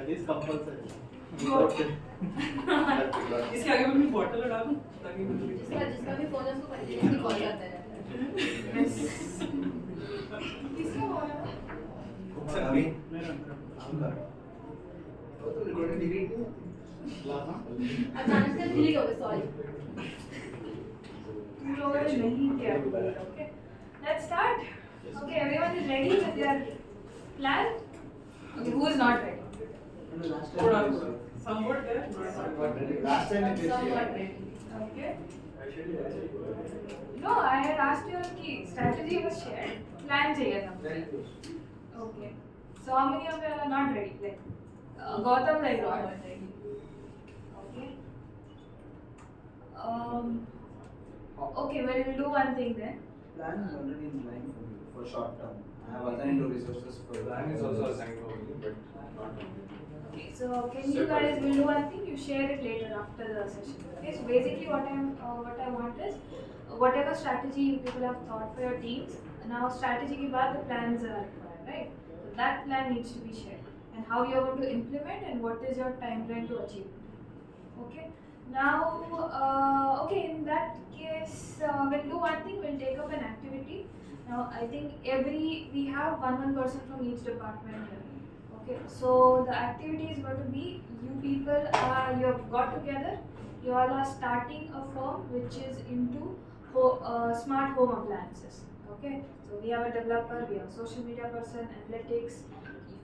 That is compulsory. इसके आगे मैं बॉटल डाल दूं ताकि जिसका भी फोन है उसको कंटिन्यूअसली कॉल करता रहता है। किसका फोन है? अभी तो रिकॉर्डिंग डिलीट अचानक से डिलीट हो गया, सॉरी। तुम लोगों ने नहीं किया। Okay, let's start. Okay, everyone is ready with their plan. Okay, who is not ready? थोड़ा somewhat there Last time it Somewhat is. ready. Okay. No, I had asked you कि strategy was shared. Plan चाहिए था। Okay. So how many of you are not ready? Like Gautam like not ready. Okay. Okay, we'll do one thing then. Plan is already in line for you for short term. I have assigned to resources for Plan is also assigned for you, but not Okay, so can you guys will do one thing? You share it later after the session. Okay, so basically what I want is whatever strategy you people have thought for your teams. Now strategy के बाद the plans are required, right? So that plan needs to be shared and how you are going to implement and what is your timeline to achieve. Okay. Now, okay, in that case, we'll do one thing. We'll take up an activity. Now, I think we have one person from each department here. Okay, so the activity is going to be you people you have got together. You all are starting a firm which is into smart home appliances. Okay, so we have a developer, we have a social media person, analytics.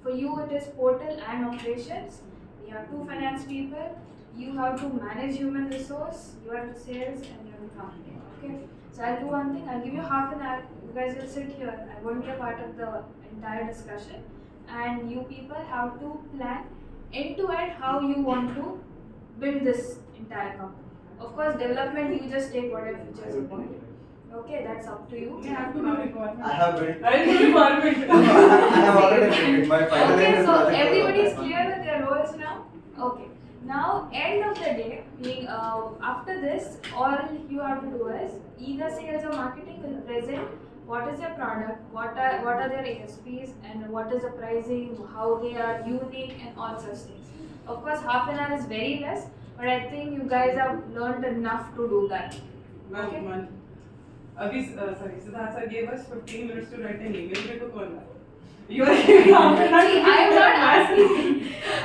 For you, it is portal and operations. We have 2 finance people. You have to manage human resource. You are the sales and you are the company. Okay, so I'll do one thing. I'll give you half an hour. You guys will sit here. I won't be a part of the entire discussion. And you people have to plan end to end how you want to build this entire company. Of course, development you just take whatever features you want. Okay, that's up to you. you have to do requirement I have built. I will do requirement I have already built my final. Okay, is so project everybody is for- clear with their roles now? Okay. Now, end of the day, being after this, all you have to do is either sales or marketing will present what is their product, what are their ASPs, and what is the pricing, how they are unique, and all such things. Of course, half an hour is very less, but I think you guys have learned enough to do that. Okay. man अभी sorry Siddharth sir gave us 15 minutes to write an email to call you are giving half an hour See,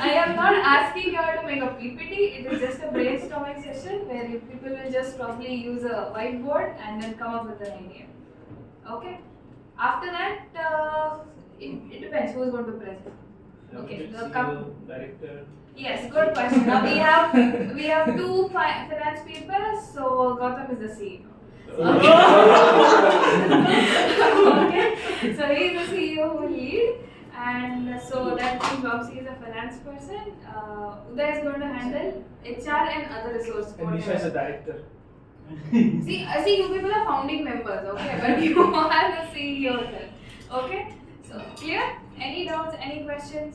I am not asking you to make a PPT. It is just a brainstorming session where you people will just probably use a whiteboard and then come up with an idea. Okay. After that, it depends who is going to present. Okay. Director. Yes, good question. Now we have 2 finance people, so Gautam is the CEO. Okay, so he is the CEO who will lead, and so that means Vamsi is a finance person. Uday is going to handle HR and other resource. And Nisha is a director. See, you people are founding members, okay, but you are the CEO then. Okay, so clear? Any doubts? Any questions?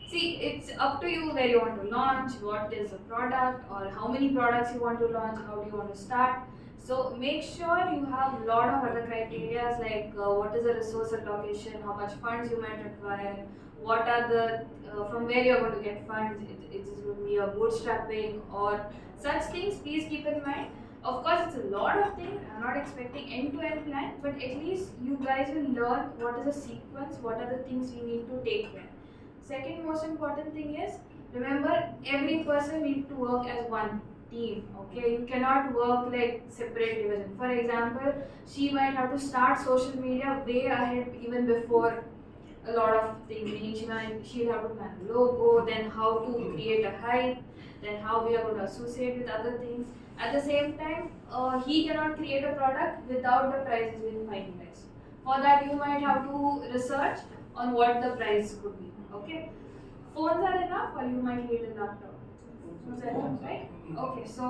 See, it's up to you where you want to launch, what is the product, or how many products you want to launch, how do you want to start. So make sure you have a lot of other criteria like what is the resource allocation, how much funds you might require, what are the from where you are going to get funds. It is going to be a bootstrapping or such things. Please keep in mind. Of course, it's a lot of things. I'm not expecting end-to-end plan, but at least you guys will learn what is the sequence, what are the things we need to take care. Second most important thing is remember every person needs to work as one team. Okay, you cannot work like separate division. For example, she might have to start social media way ahead even before a lot of things. Meaning she'll have to plan a logo, then how to create a hype, then how we are going to associate with other things. At the same time, he cannot create a product without the prices being finalized. For that, you might have to research on what the price could be. Okay, phones are enough, or you might need a laptop. Phones are enough, right? Okay, so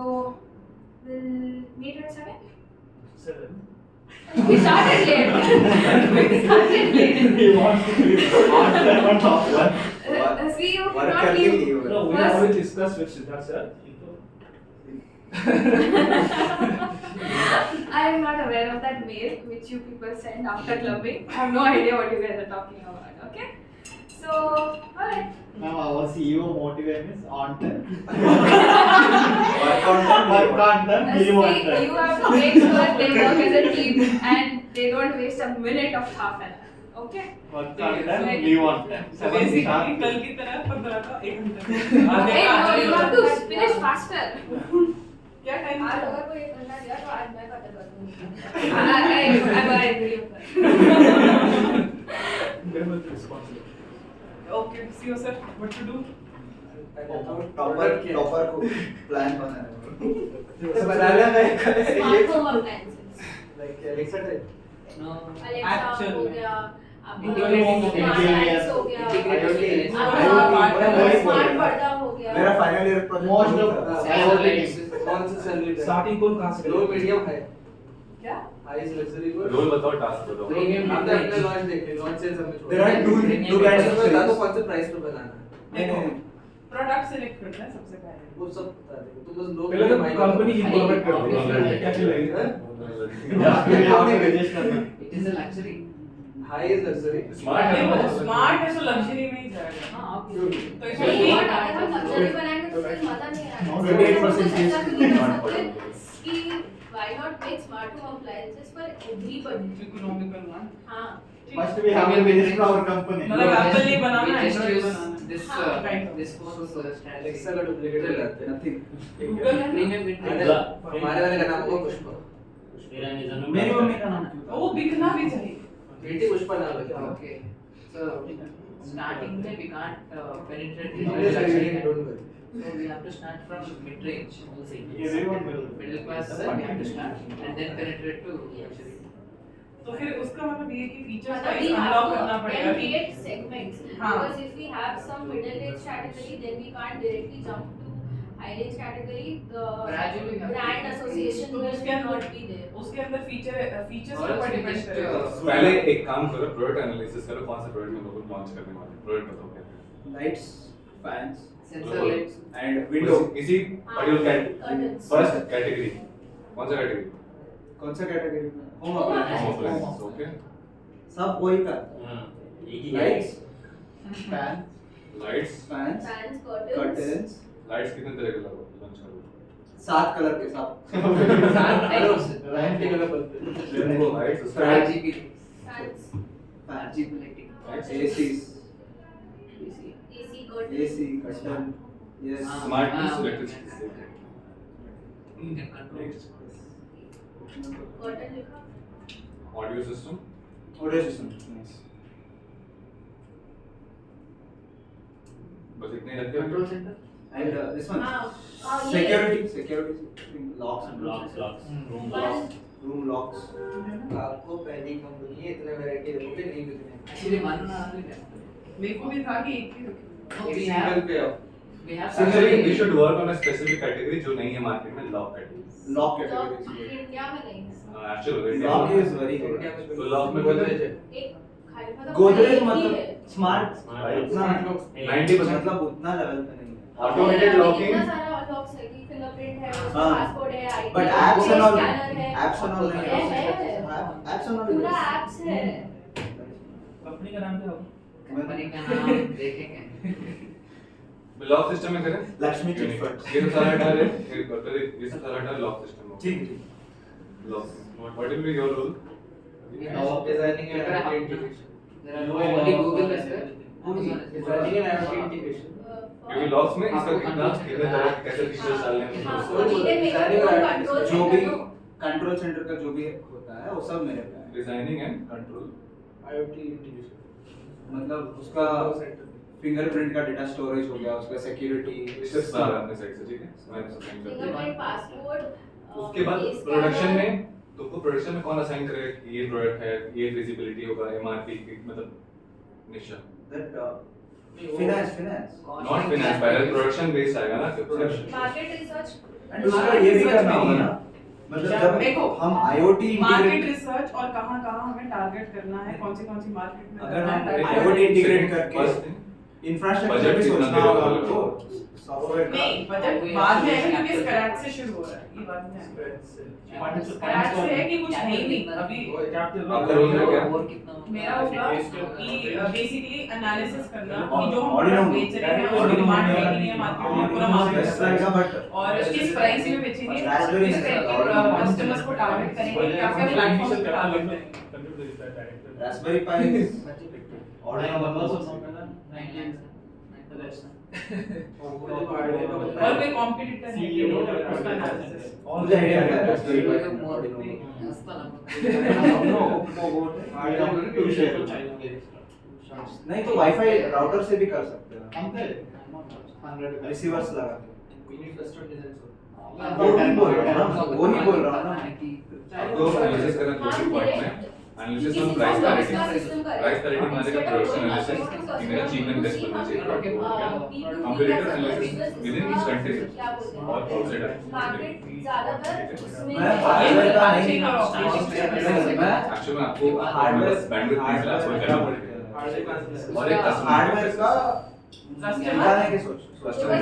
we'll meet at 7. 7. We started late. We started late. He wants to be on top one. CEO What cannot can leave. you? No, we First- already discussed with Siddharth sir. I am not aware of that mail which you people send after clubbing. I have no idea what you guys are talking about. Okay, so alright. Now our CEO motivate is on time. Work on time, Work on time, See, leave on time. you have to make sure they work as a team and they don't waste a minute of half an hour. Okay? Work on time, leave on time. So basically कल की तरह 15 का 1 घंटा Hey, no, you have to finish faster. क्या time आज अगर कोई 1 घंटा दिया तो आज मैं खत्म कर दूंगी I agree. Okay see you sir what to do topper को प्लान बनाना है तो बनाना है smart home appliances like Alexa type Alexa हो गया Integrated हो गया Integrated स्मार्ट पर्दा हो गया मेरा final year Most of project कौन सा सैलरी स्टार्टिंग कौन कहां से लो मीडियम हाई क्या हाई इज लग्जरी को रोल बताओ, टास्क बताओ। प्रीमियम आपने अपने लॉन्च देखे लॉन्च से हमें there are two kinds of बता दो कौन से प्राइस पे बनाना है नहीं प्रोडक्ट सिलेक्ट करना है सबसे पहले वो सब बता दे तुम बस लो पहले तो कंपनी इन्वॉल्वमेंट करती है क्या लगेगा आपने register करना. It is a luxury high is luxury smart है ना? स्मार्ट है तो लग्जरी में ही जाएगा हां तो नहीं इसमें और अगर हम लग्जरी बनाएंगे तो फिर मजा नहीं आएगा 28% ऐसा क्यों नहीं कर Not सकते कि why not make smart home appliances for everybody economical one हां First we have to register our company. मतलब एप्पल नहीं बनाना We just एंड्रॉइड use बनाना है this हाँ, kind of. this phone Alexa का डुप्लीकेट लाते हैं नथिंग गूगल है premium हमारे वाले का नाम होगा पुष्पा मेरी मम्मी का नाम ना वो बिकना भी चाहिए बेटी पुष्पा नाम है okay so starting में we can't penetrate into Don't the luxury end. worry. So we have to start from mid-range, Everyone will. middle class. We have to start and then penetrate to luxury. तो फिर उसका मतलब ये कि features मतलब price we have unlock to करना पड़ेगा then कि create segments हाँ. because if we have some middle range category then we can't directly jump to high range category the Gradually we have to- brand association तो will उसके अंदर not be there उसके अंदर features और के ऊपर उसमें डिपेंड just, करेगा पहले एक काम करो, प्रोडक्ट एनालिसिस करो, कौन सा प्रोडक्ट में लोग लॉन्च करने वाले हैं। प्रोडक्ट बताओ क्या है। Lights fans Sensor lights. And window इसी पर्टिकुलर curtains फर्स्ट कैटेगरी, कौन सा कैटेगरी? कौन सा कैटेगरी में home Home home appliances appliances, okay. सब वही का lights Fan. Lights, fans fans curtains curtains lights कितने तरह के लॉन्च करोगे? 7 कलर के साथ राइट के गलत बोलते रेनबो लाइट्स, उसका RGB fans fan RGB lighting. एसीस AC curtains AC curtain yes smart हाँ, electricity. You can control. curtain लिखा audio system, audio system yes बस इतने ही रखे हो? Control center. And this one हाँ ये security locks one room locks आपको पहली कंपनी है इतने वैरायटी रखोगे नहीं बिकने Actually one only left. मेरे को भी था कि एक ही रखें No, we सिंगल have पे we have Actually, we should work on a specific category जो नहीं है मार्केट में, lock category. Lock lock category India में नहीं है actually lock is very good India में तो लॉक में गोदरेज है एक खाली मतलब गोदरेज एक ही मतलब है। स्मार्ट उतना Smart locks. 90% मतलब उतना लेवल पे नहीं है ऑटोमेटेड अभी लॉकिंग। इतना सारा लॉक्स है कि फिंगरप्रिंट है उसका हाँ। पासपोर्ट है ID but apps and all scanner है एप्स एंड ऑल नहीं है, है। एप्स एंड ऑल पूरा एप्स है कंपनी का नाम क्या होगा? कंपनी का नाम देखेंगे. लॉक सिस्टम में करें लक्ष्मी चिट फंड ये तो सारा डाल है ये सब सारा डाल लॉक सिस्टम में ठीक ठीक lock what will be your role designing and identification There are only Google is there. Amazon is there. Designing and identification क्योंकि लॉक्स में इसका कितना कितने तरह के कैसे फीचर्स डालने हैं हाँ, उसको तो ठीक है, मेरे को कंट्रोल जो भी सेंटर कंट्रोल सेंटर का जो भी होता है वो सब मेरे पे है designing and control IoT integration मतलब उसका फिंगरप्रिंट का डेटा स्टोरेज हो गया उसका सिक्योरिटी स्टेप्स बता रहा अपने साइड से, ठीक है मैं एक्सप्लेन करता फिंगरप्रिंट पासपोर्ट हूं उसके बाद प्रोडक्शन में तुमको प्रोडक्शन में कौन असाइन करेगा कि ये प्रोडक्ट है, ये फिजिबिलिटी होगा, एमआरपी मतलब निशा फाइनेंस नॉट फाइनेंस पहले प्रोडक्शन बेस्ड आएगा ना Production. मार्केट रिसर्च एंड उसका ये भी करना होगा ना मतलब देखो, जब हम आईओटी मार्केट रिसर्च और कहाँ कहाँ हमें टारगेट करना है कौन सी मार्केट में अगर करना हम है, target IoT integrate करके फर्स्ट थिंग इंफ्रास्ट्रक्चर भी कितना सोचना देगा होगा बोलो? आपको, सॉफ्टवेयर का। नहीं बजट बाद में आएगा क्योंकि स्क्रैच से शुरू हो रहा है, ये बात में है। स्क्रैच से है कि कुछ है ही नहीं अभी। आपका रोल है क्या? और कितना मेरा होगा कि बेसिकली एनालिसिस करना कि जो Audit हम होगा। बेच रहे हैं उसकी Audit डिमांड होगा। है कि नहीं है मार्केट में, पूरा मार्केट बेस्ट रहेगा बट और किस प्राइस में बेचेंगे, Raspberry किस टाइप के कस्टमर्स को टारगेट करेंगे, क्या क्या प्लेटफॉर्म को टारगेट करेंगे। रास्पबेरी पाई और कोई कॉम्पिटिटर है कि नहीं उसका एनालिसिस। मुझे आइडिया है रास्पबेरी पाई नहीं तो वाईफाई राउटर से भी कर सकते हैं, रिसीवर्स लगा के। वो ही बोल रहा हूँ ना आपको एनालिसिस करना दो तीन पॉइंट में, analysis on price parity. Price parity माने का प्रोडक्शन एनालिसिस कि मेरा चीप एंड बेस्ट बनना चाहिए, comparator analysis with in each country और आउटसाइड। मार्केट ज्यादातर उसमें मैं हार्डवेयर का नहीं मैं एक्चुअली में आपको हार्डवेयर बैंडविड्थ नहीं मिला, आपको करना पड़ेगा। और एक कस्टमर हार्डवेयर का निकालने की सोच कस्टमर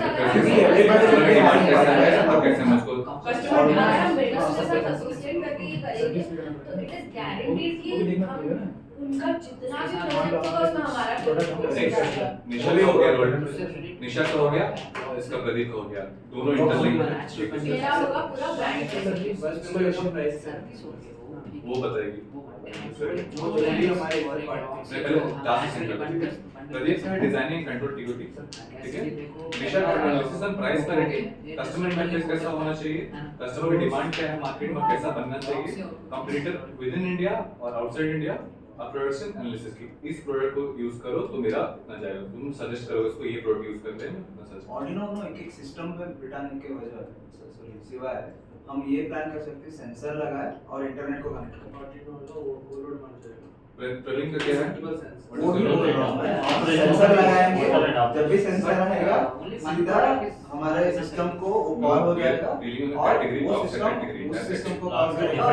कैसे मुझको कस्टमर अगर हम बिल्डर्स के साथ एसोसिएट करके ये करेंगे तो इट इज गारंटीड कि हम उनका जितना भी प्रोडक्ट होगा उसमें हमारा प्रोडक्ट निशा भी हो गया रोल, निशा का हो गया और इसका प्रदीप का हो गया, दोनों इंटरलिंक है। मेरा होगा पूरा ब्रांड वो बताएगी। वो मैं पहले टास्क सेंड करता हूं। प्रदीप का डिजाइनिंग कंट्रोल टीओटी, ठीक है। निशा का analysis on price parity, customer interface कैसा होना चाहिए, कस्टमर की डिमांड क्या है मार्केट में, कैसा बनना चाहिए, कंपटीटर विद इन इंडिया और आउटसाइड इंडिया, और प्रोडक्शन एनालिसिस की इस प्रोडक्ट को यूज करो तो मेरा इतना जाएगा, तुम सजेस्ट करोगे इसको ये प्रोडक्ट यूज करते हैं ना सजेस्ट। ऑर्डिनो नो एक सिस्टम पे बिठाने के वजह सॉरी सिवाय हम ये प्लान कर सकते हैं सेंसर लगाए और इंटरनेट को कनेक्ट करें। प्रलिंक का क्या है? वो भी बोल रहा हूं मैं, सेंसर लगाएंगे, जब भी सेंसर रहेगा सीधा हमारे सिस्टम को वो कॉल हो जाएगा और वो सिस्टम उस सिस्टम को कॉल करेगा।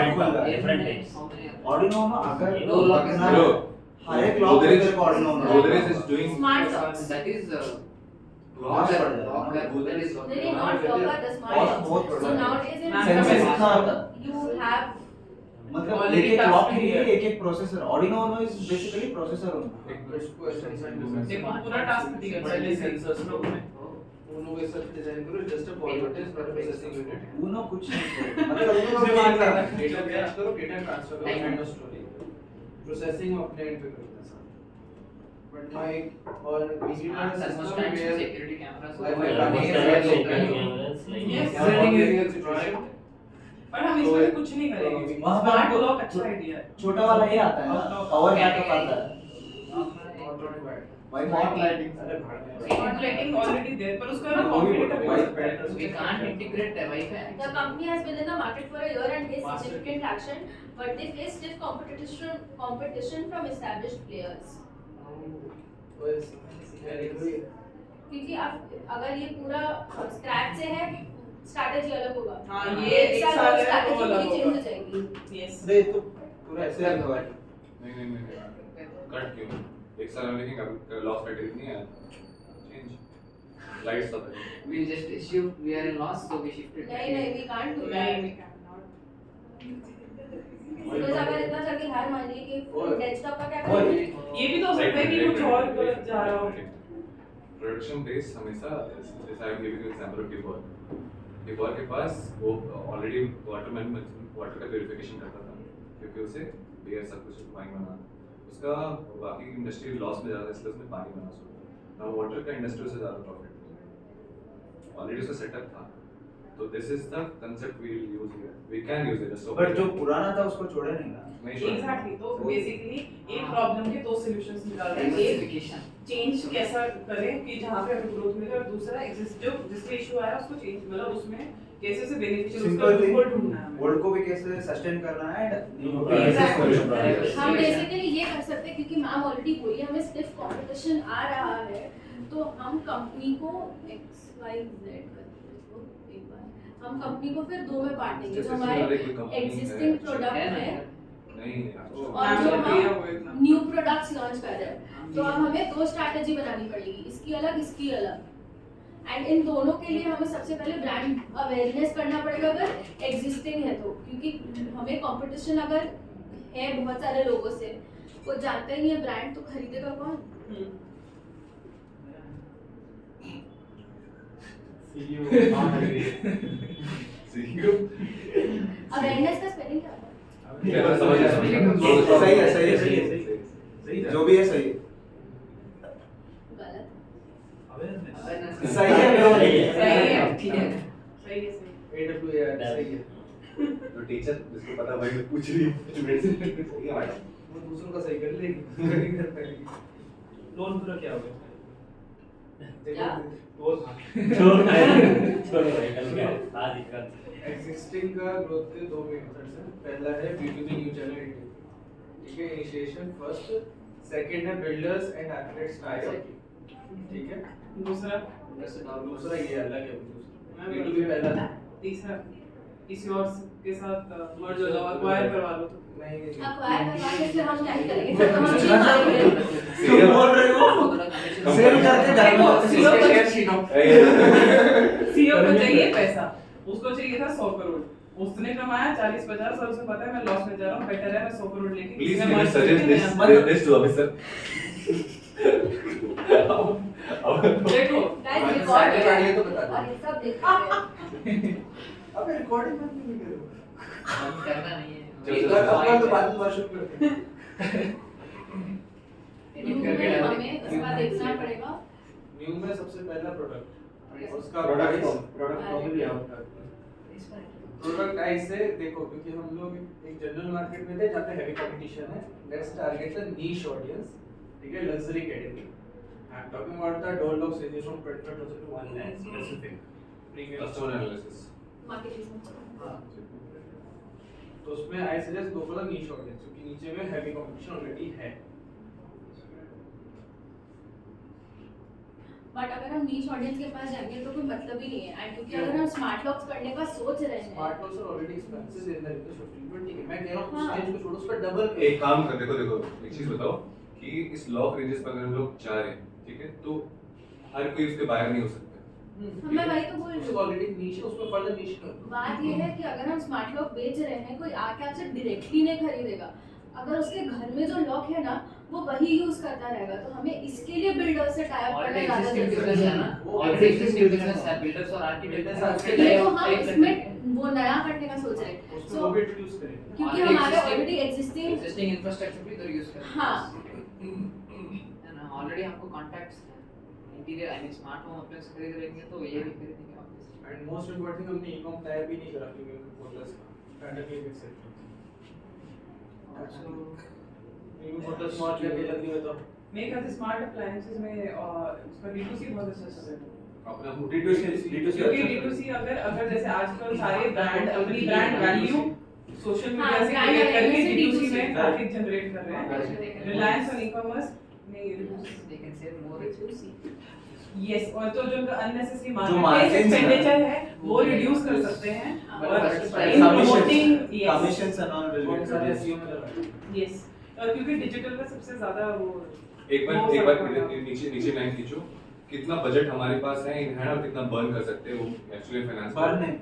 ऑर्डिनो नो अगर अपना हर एक लॉक को Arduino Uno Godrej is doing smart that is Locker, Google is नहीं not locker the smart बहुत so product nowadays in sensor कितना होता you have मतलब Already एक एक task लॉक के clear. लिए एक एक processor Arduino Uno is basically processor होना देखो पूरा टास्क दिया पहले सेंसर्स में उनो कुछ नहीं मतलब उनो प्रोसेसिंग अपने एंड पे करता है sir but my all digital system where security cameras पर हम इसमें कुछ नहीं करेंगे। वहाँ पे स्मार्ट हमको लॉक अच्छा आइडिया है। छोटा वाला ये आता है ना पावर बैकअप आता है Smart lighting. Smart lighting already there पर उसका ना वो भी competitor we can't integrate Wi-Fi. the company has been in the market for a year and faced significant traction but they face stiff competition from established players क्योंकि आप अगर ये पूरा स्क्रैच से है स्ट्रैटेजी अलग होगा हाँ, ये एक साल है, स्ट्रैटेजी वो अलग पूरी चेंज होगा। हो जाएगी यस अरे तो पूरा ऐसे हुआ है नहीं कट क्यों एक साल में लेकिन लॉस पैटर्न नहीं है चेंज लाइट्स सब है We just assumed we are in loss, so we shifted. नहीं we can't do नहीं that because अगर इतना जल्दी हार मान लिए कि डेस्कटॉप का क्या और करेंगे ये भी तो हो सकता है कि कुछ और गलत जा रहा हो। प्रोडक्शन बेस हमेशा जैसे I give you example of डिबॉर के पास वो ऑलरेडी वाटर का प्यूरिफिकेशन करता था क्योंकि उसे बियर सब कुछ वाइन बना उसका बाकी इंडस्ट्री लॉस में जा रहा था इसलिए उसने पानी बना सोचा ना वाटर का इंडस्ट्री से ज़्यादा प्रॉफिट ऑलरेडी उसका सेटअप था तो this is the concept we will use here we can use it so but जो पुराना था उसको छोड़े नहीं ना नहीं छोड़ा। एग्जैक्टली तो बेसिकली एक प्रॉब्लम के दो सॉल्यूशंस निकाल रहे हैं। एक Diversification. चेंज कैसा करें कि जहाँ पे हमें ग्रोथ मिले और दूसरा एग्जिस्ट जो जिसमें इशू आया उसको चेंज मतलब उसमें कैसे से बेनिफिशियल उसका सिंपल थिंग लूपहोल ढूंढना है हमें। वर्ल्ड को भी कैसे सस्टेन करना है Exactly. हम बेसिकली ये कर सकते हैं क्योंकि मैम ऑलरेडी बोली हमें स्टिफ कंपटीशन आ रहा है तो हम कंपनी को XYZ एक बार हम कंपनी को फिर दो में बांट देंगे जो हमारे एग्जिस्टिंग प्रोडक्ट है नहीं और जो हम न्यू प्रोडक्ट्स लॉन्च कर रहे हैं तो अब हमें दो स्ट्रैटेजी बनानी पड़ेगी उसकी अलग इसकी अलग। एंड इन दोनों के लिए हमें सबसे पहले ब्रांड अवेयरनेस करना पड़ेगा अगर एग्जिस्टिंग है तो, क्योंकि हमें कंपटीशन अगर है बहुत सारे लोगों से, कोई जानता ही नहीं है ब्रांड, तो खरीदेगा कौन? CEO not agree. CEO awareness का स्पेलिंग क्या होता है? लेवल समझ गया। सही है, सही है, सही है, सही है। जो भी है सही है। गलत। Awareness. सही है, bro। सही है। ठीक है। सही है, सही है। AWR सही है। तो टीचर जिसको पता भाई मैं पूछ रही हूँ स्टूडेंट से सही है मैडम। वो दूसरों का सही कर लेगी, नहीं कर पाएगी। लोन पूरा क्या हो गया? क्या? एक्सिस्टिंग का ग्रोथ के दो मेन मेथड्स हैं। पहला है B2B न्यू चैनल, ठीक है, इनिशिएशन फर्स्ट। सेकंड है builders and architects tie up, ठीक है। दूसरा ये अलग है, B2B पहला था। तीसरा किसी और के साथ मर्ज हो जाओ, एक्वायर करवा लो तो नहीं अक्वायर करवाने से हम क्या ही करेंगे? फिर तो हम चीज मारेंगे। तुम बोल रहे हो सेल करके जाएंगे। सीईओ को चाहिए पैसा, उसको चाहिए था 100 करोड़, उसने कमाया 40-50 और उसे पता है मैं लॉस में जा रहा हूँ, बेटर है मैं 100 करोड़ लेके प्लीज किसी में कैन मर्ज सजेस्ट करके दिस नया- दिस टू ऑफिसर। देखो गाइस रिकॉर्ड Salary है आइए तो बता दो। और ये सब देख रहे हैं। अबे रिकॉर्डिंग बंद क्यों नहीं कर रहे हो? करना नहीं है। चलो, एक बार अपना तो बाद में बात शुरू करते हैं। न्यू में हमें उसका देखना पड़ेगा। न्यू में सबसे पहला प्रोडक्ट, उसका प्रोडक्ट प्राइस। कॉपी भी आउट कर। प्रोडक्ट प्राइस से देखो, क्योंकि हम लोग एक जनरल मार्केट में थे जहाँ पे हैवी कंपटीशन है। Let's target the niche audience, ठीक है, luxury category. I am talking about the door locks range from 25,000 to 1 lakh specific premium customer analysis. Market research. हाँ, तो उसमें I suggest go for the niche audience, क्योंकि नीचे में heavy competition already है। But अगर हम नीच ऑडियंस के पास जाएंगे तो कोई मतलब ही नहीं है। एंड क्योंकि अगर हम स्मार्ट लॉक्स करने का सोच रहे हैं, smart locks are already expensive in the range of 15-20 के। मैं कह रहा हूं हाँ। उस रेंज को छोड़ो, उसका डबल एक काम कर, देखो एक चीज बताओ कि इस लॉक रेंजेस पर अगर हम लोग जा रहे हैं, ठीक है, तो हर कोई उसके बाहर नहीं हो सकता। मैं वही तो बोल रही उसको हूँ। ऑलरेडी नीश है, उसको फर्दर नीश कर दो। बात ये है कि अगर हम स्मार्ट लॉक बेच रहे हैं, कोई आके आपसे डायरेक्टली नहीं खरीदेगा। अगर उसके घर में जो लॉक है ना, वो वही यूज करता रहेगा, तो हमें इसके लिए बिल्डर से टाई अप करना ज्यादा Existing जरूरी business है ना, है। already existing business है, builders और architects Builders उसके ये लिए तो हम एक इसमें वो नया करने का सोच रहे हैं। उसको वो भी इंट्रोड्यूस करेंगे। क्योंकि Already हमारे existing- already existing existing infrastructure भी इधर यूज कर रहे हैं। हाँ। है ना, ऑलरेडी हमको कॉन्टैक्ट्स हैं, interior I mean smart home appliance खरीद लेंगे तो ये भी खरीदेंगे वापस। एंड मोस्ट इंपोर्टेंट थिंग, हमने ई-कॉम टाइप भी नहीं करा क्योंकि पोर्टल्स स्टैंडर्ड के एक्सेप्ट न्यू पोर्टल स्मार्ट करके लग गया तो मेरे ख्याल से स्मार्ट अप्लायंसेस में उसका D2C बहुत अच्छा चल रहा है। अपना क्योंकि D2C अगर जैसे आजकल सारे ब्रांड अपनी ब्रांड वैल्यू सोशल हाँ, मीडिया से brand क्रिएट करके awareness से D2C D2C में ट्रैफिक जनरेट कर रहे हैं। हाँ। रिलायंस और ई-कॉमर्स में They can save more. Yes, और तो जो उनका अननेसेसरी जो मार्केटिंग margins है, एक्सपेंडिचर है वो रिड्यूस कर सकते हैं हाँ। और But in promoting commissions and all बहुत सारे रिलेटेड। एसईओ में लगा। यस, और क्योंकि डिजिटल का सबसे ज्यादा वो एक बार नीचे लाइन खींचो, कितना बजट हमारे पास है इन हैंड और कितना बर्न कर सकते हैं वो एक्चुअली फाइनेंस बार नहीं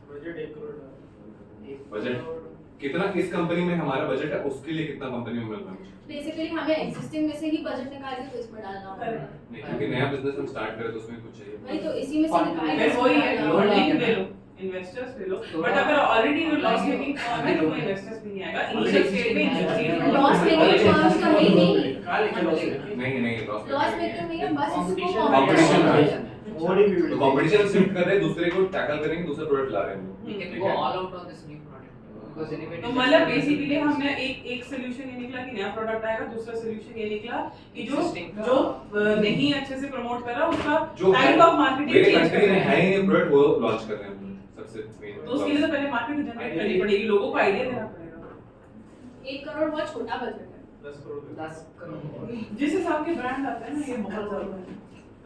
बजट 1 करोड़ है। बजट कितना इस कंपनी में हमारा बजट है, उसके लिए कितना कंपनी में मिलना है बेसिकली हमें एग्जिस्टिंग में से ही बजट निकाल के तो इसमें डालना होगा। नहीं, क्योंकि नया बिजनेस हम स्टार्ट करें तो उसमें कुछ चाहिए। वही तो इसी में से निकाल के फिर वही है, इसमें डालना फंडिंग होगा। ले लो, इन्वेस्टर्स ले लो, बट अगर ऑलरेडी लॉस मेकिंग फर्म है तो कोई इन्वेस्टर्स भी नहीं आएगा। इनिशियल स्टेज में लॉस मेकिंग फर्म्स का ही नहीं, कहां लेके लॉस है? नहीं लॉस मेकिंग नहीं है, बस इसको Competition competition मोड़ी भी तो कंपटीशन शिफ्ट कर रहे हैं, दूसरे को टैकल करेंगे, दूसरा प्रोडक्ट ला रहे हैं। We can ठीक go है? all out on this new product because anyway. तो मतलब बेसिकली हमने एक सोल्यूशन ये निकला कि नया प्रोडक्ट आएगा, दूसरा सोल्यूशन ये निकला कि Existing का- जो नहीं अच्छे से प्रमोट कर रहा उसका जो टाइप ऑफ मार्केटिंग मेरे चेंज कंट्री में करना है है। ही ये प्रोडक्ट वो लॉन्च कर रहे हैं सबसे मेन। तो उसके लिए तो पहले मार्केट जनरेट करनी पड़ेगी, लोगों को आइडिया देना पड़ेगा। 1 करोड़ बहुत छोटा बजट है। 10 करोड़ का। 10 करोड़ जिस हिसाब के ब्रांड आते हैं ना, ये बहुत ज्यादा है।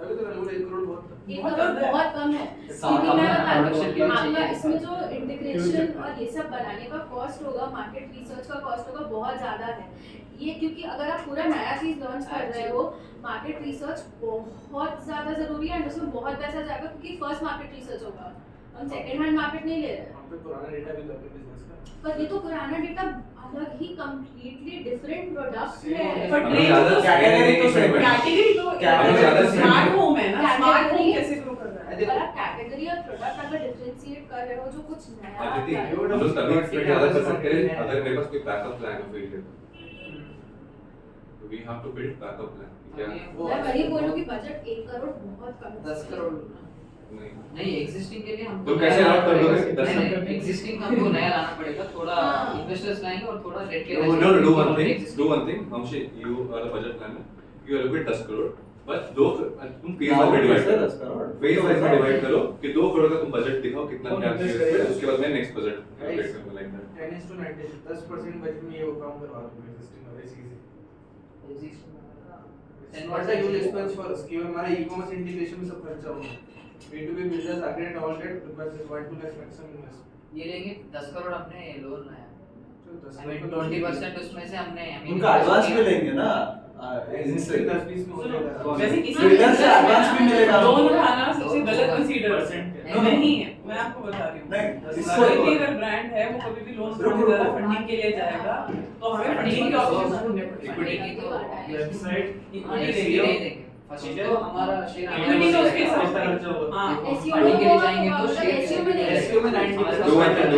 अभी तो मैंने बोला 1 करोड़ बहुत था। 1 बहुत करोड़ ज्यादा है। बहुत कम है। साथ क्योंकि मैं में बता production दूं, के लिए आपका चाहिए। इसमें जो इंटीग्रेशन और ये सब बनाने का कॉस्ट होगा, मार्केट रिसर्च का कॉस्ट होगा, बहुत ज्यादा है। ये क्योंकि अगर आप पूरा नया चीज लॉन्च कर रहे हो, मार्केट रिसर्च बहुत ज्यादा जरूरी है, एंड उसमें बहुत पैसा जाएगा क्योंकि फर्स्ट मार्केट रिसर्च होगा, हम सेकंड हैंड मार्केट नहीं ले रहे हैं। वहाँ पे पुराना डेटा भी तो अपने बिजनेस का। पर ये तो पुराना डेटा अलग ही कंप्लीटली डिफरेंट प्रोडक्ट है। But अभी range ज़्यादा तो category तो same है। कैटेगरी तो Category स्मार्ट होम है ना, स्मार्ट होम Category- कैसे ग्रो कर रहा है? अगर आप कैटेगरी और प्रोडक्ट अगर डिफरेंशिएट कर रहे हो जो कुछ नया आदिति, आता है, हम लोग तभी एक्सपेक्ट ज़्यादा कर सकते हैं अगर मेरे पास कोई बैकअप प्लान हो फेलियर तो we have to build backup plan. क्या मैं वही बोलूँ कि बजट 1 करोड़ बहुत कम है। 10 करोड़ नहीं नहीं, एग्जिस्टिंग के लिए हमको तो कैसे नया लाना लाना पड़ेगा? पड़ेगा। 10 नहीं, नहीं, एग्जिस्टिंग हमको नया लाना पड़ेगा, थोड़ा हाँ। इन्वेस्टर्स लाएंगे और थोड़ा डेट के No, no, do one thing. Hamshi, you are the budget planner. You allocate 10 crore, बस तुम फेज वाइज में डिवाइड करो। 10 करोड़ फेज वाइज में डिवाइड करो कि 2 करोड़ का तुम बजट दिखाओ कितना क्या चाहिए, उसके बाद मैं नेक्स्ट बजट कैलकुलेट करूंगा लाइक दैट। 10:90 10% बजट में ये वो काम करवा दूंगा एग्जिस्टिंग वाले चीजें। What the you'll expense for us? कि हमारा ई-कॉमर्स इंटीग्रेशन में सब खर्चा होगा। B2B business architect all date requires 1-2 lakh maximum invest. ये लेंगे 10 करोड़ हमने लोन लाया, तो 10 I mean 20% उसमें से हमने उनका एडवांस भी लेंगे ना एग्जिस्टिंग 10-20 में हो जाएगा। वैसे किसी Builder से advance भी मिलेगा। लोन उठाना सबसे गलत कंसीडर है। नहीं है, मैं आपको बता रही हूँ। नहीं, कोई भी अगर ब्रांड है वो कभी भी लोन रुको, रुको। फंडिंग के लिए जाएगा तो हमें फंडिंग के ऑप्शन ढूंढने इक्विटी पड़ेंगे। की तो वेबसाइट इक्विटी ये देंगे। नहीं देंगे, फर्स्ट तो हमारा शेयर इक्विटी तो उसके हिसाब से खर्चा होगा। हाँ SEO फंडिंग के लिए जाएंगे होगा, तो शेयर SEO में नहीं। SEO में 90% Do one thing.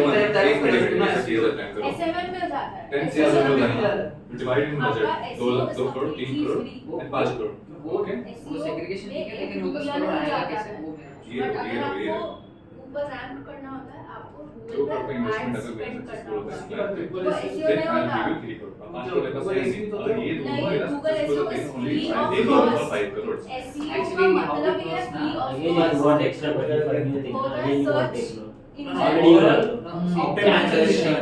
एक मिनट चीज़ प्लान करो। SMM में जाता है। 10 से SMM में ज़्यादा जाता है। डिवाइड इन आपका budget SEO 2 crore 3 crore free। and 5 crore. Okay वो सेग्रीगेशन ठीक है, लेकिन वो 10 रुपया करोड़ नहीं आएगा जाता कैसे है। वो मेरा ये बट ये अगर ये आपको ऊपर रैंक करना होता है, आपको दो करोड़ का गूगल पे इन्वेस्टमेंट एड्स अगर स्पेंड मैं करना सक्सेसफुल होगा। होता वो SEO नहीं होता। है 3 करोड़ 5 करोड़ का सही नहीं ये दो नहीं, Google SEO is free of देखो cost। 5 करोड़ SEO Actually, का how मतलब it ये है works free ना, of ये cost। बहुत एक्स्ट्रा बजट पर नहीं देना, होता है ये बहुत search देख लो। engine। Already और Optimization।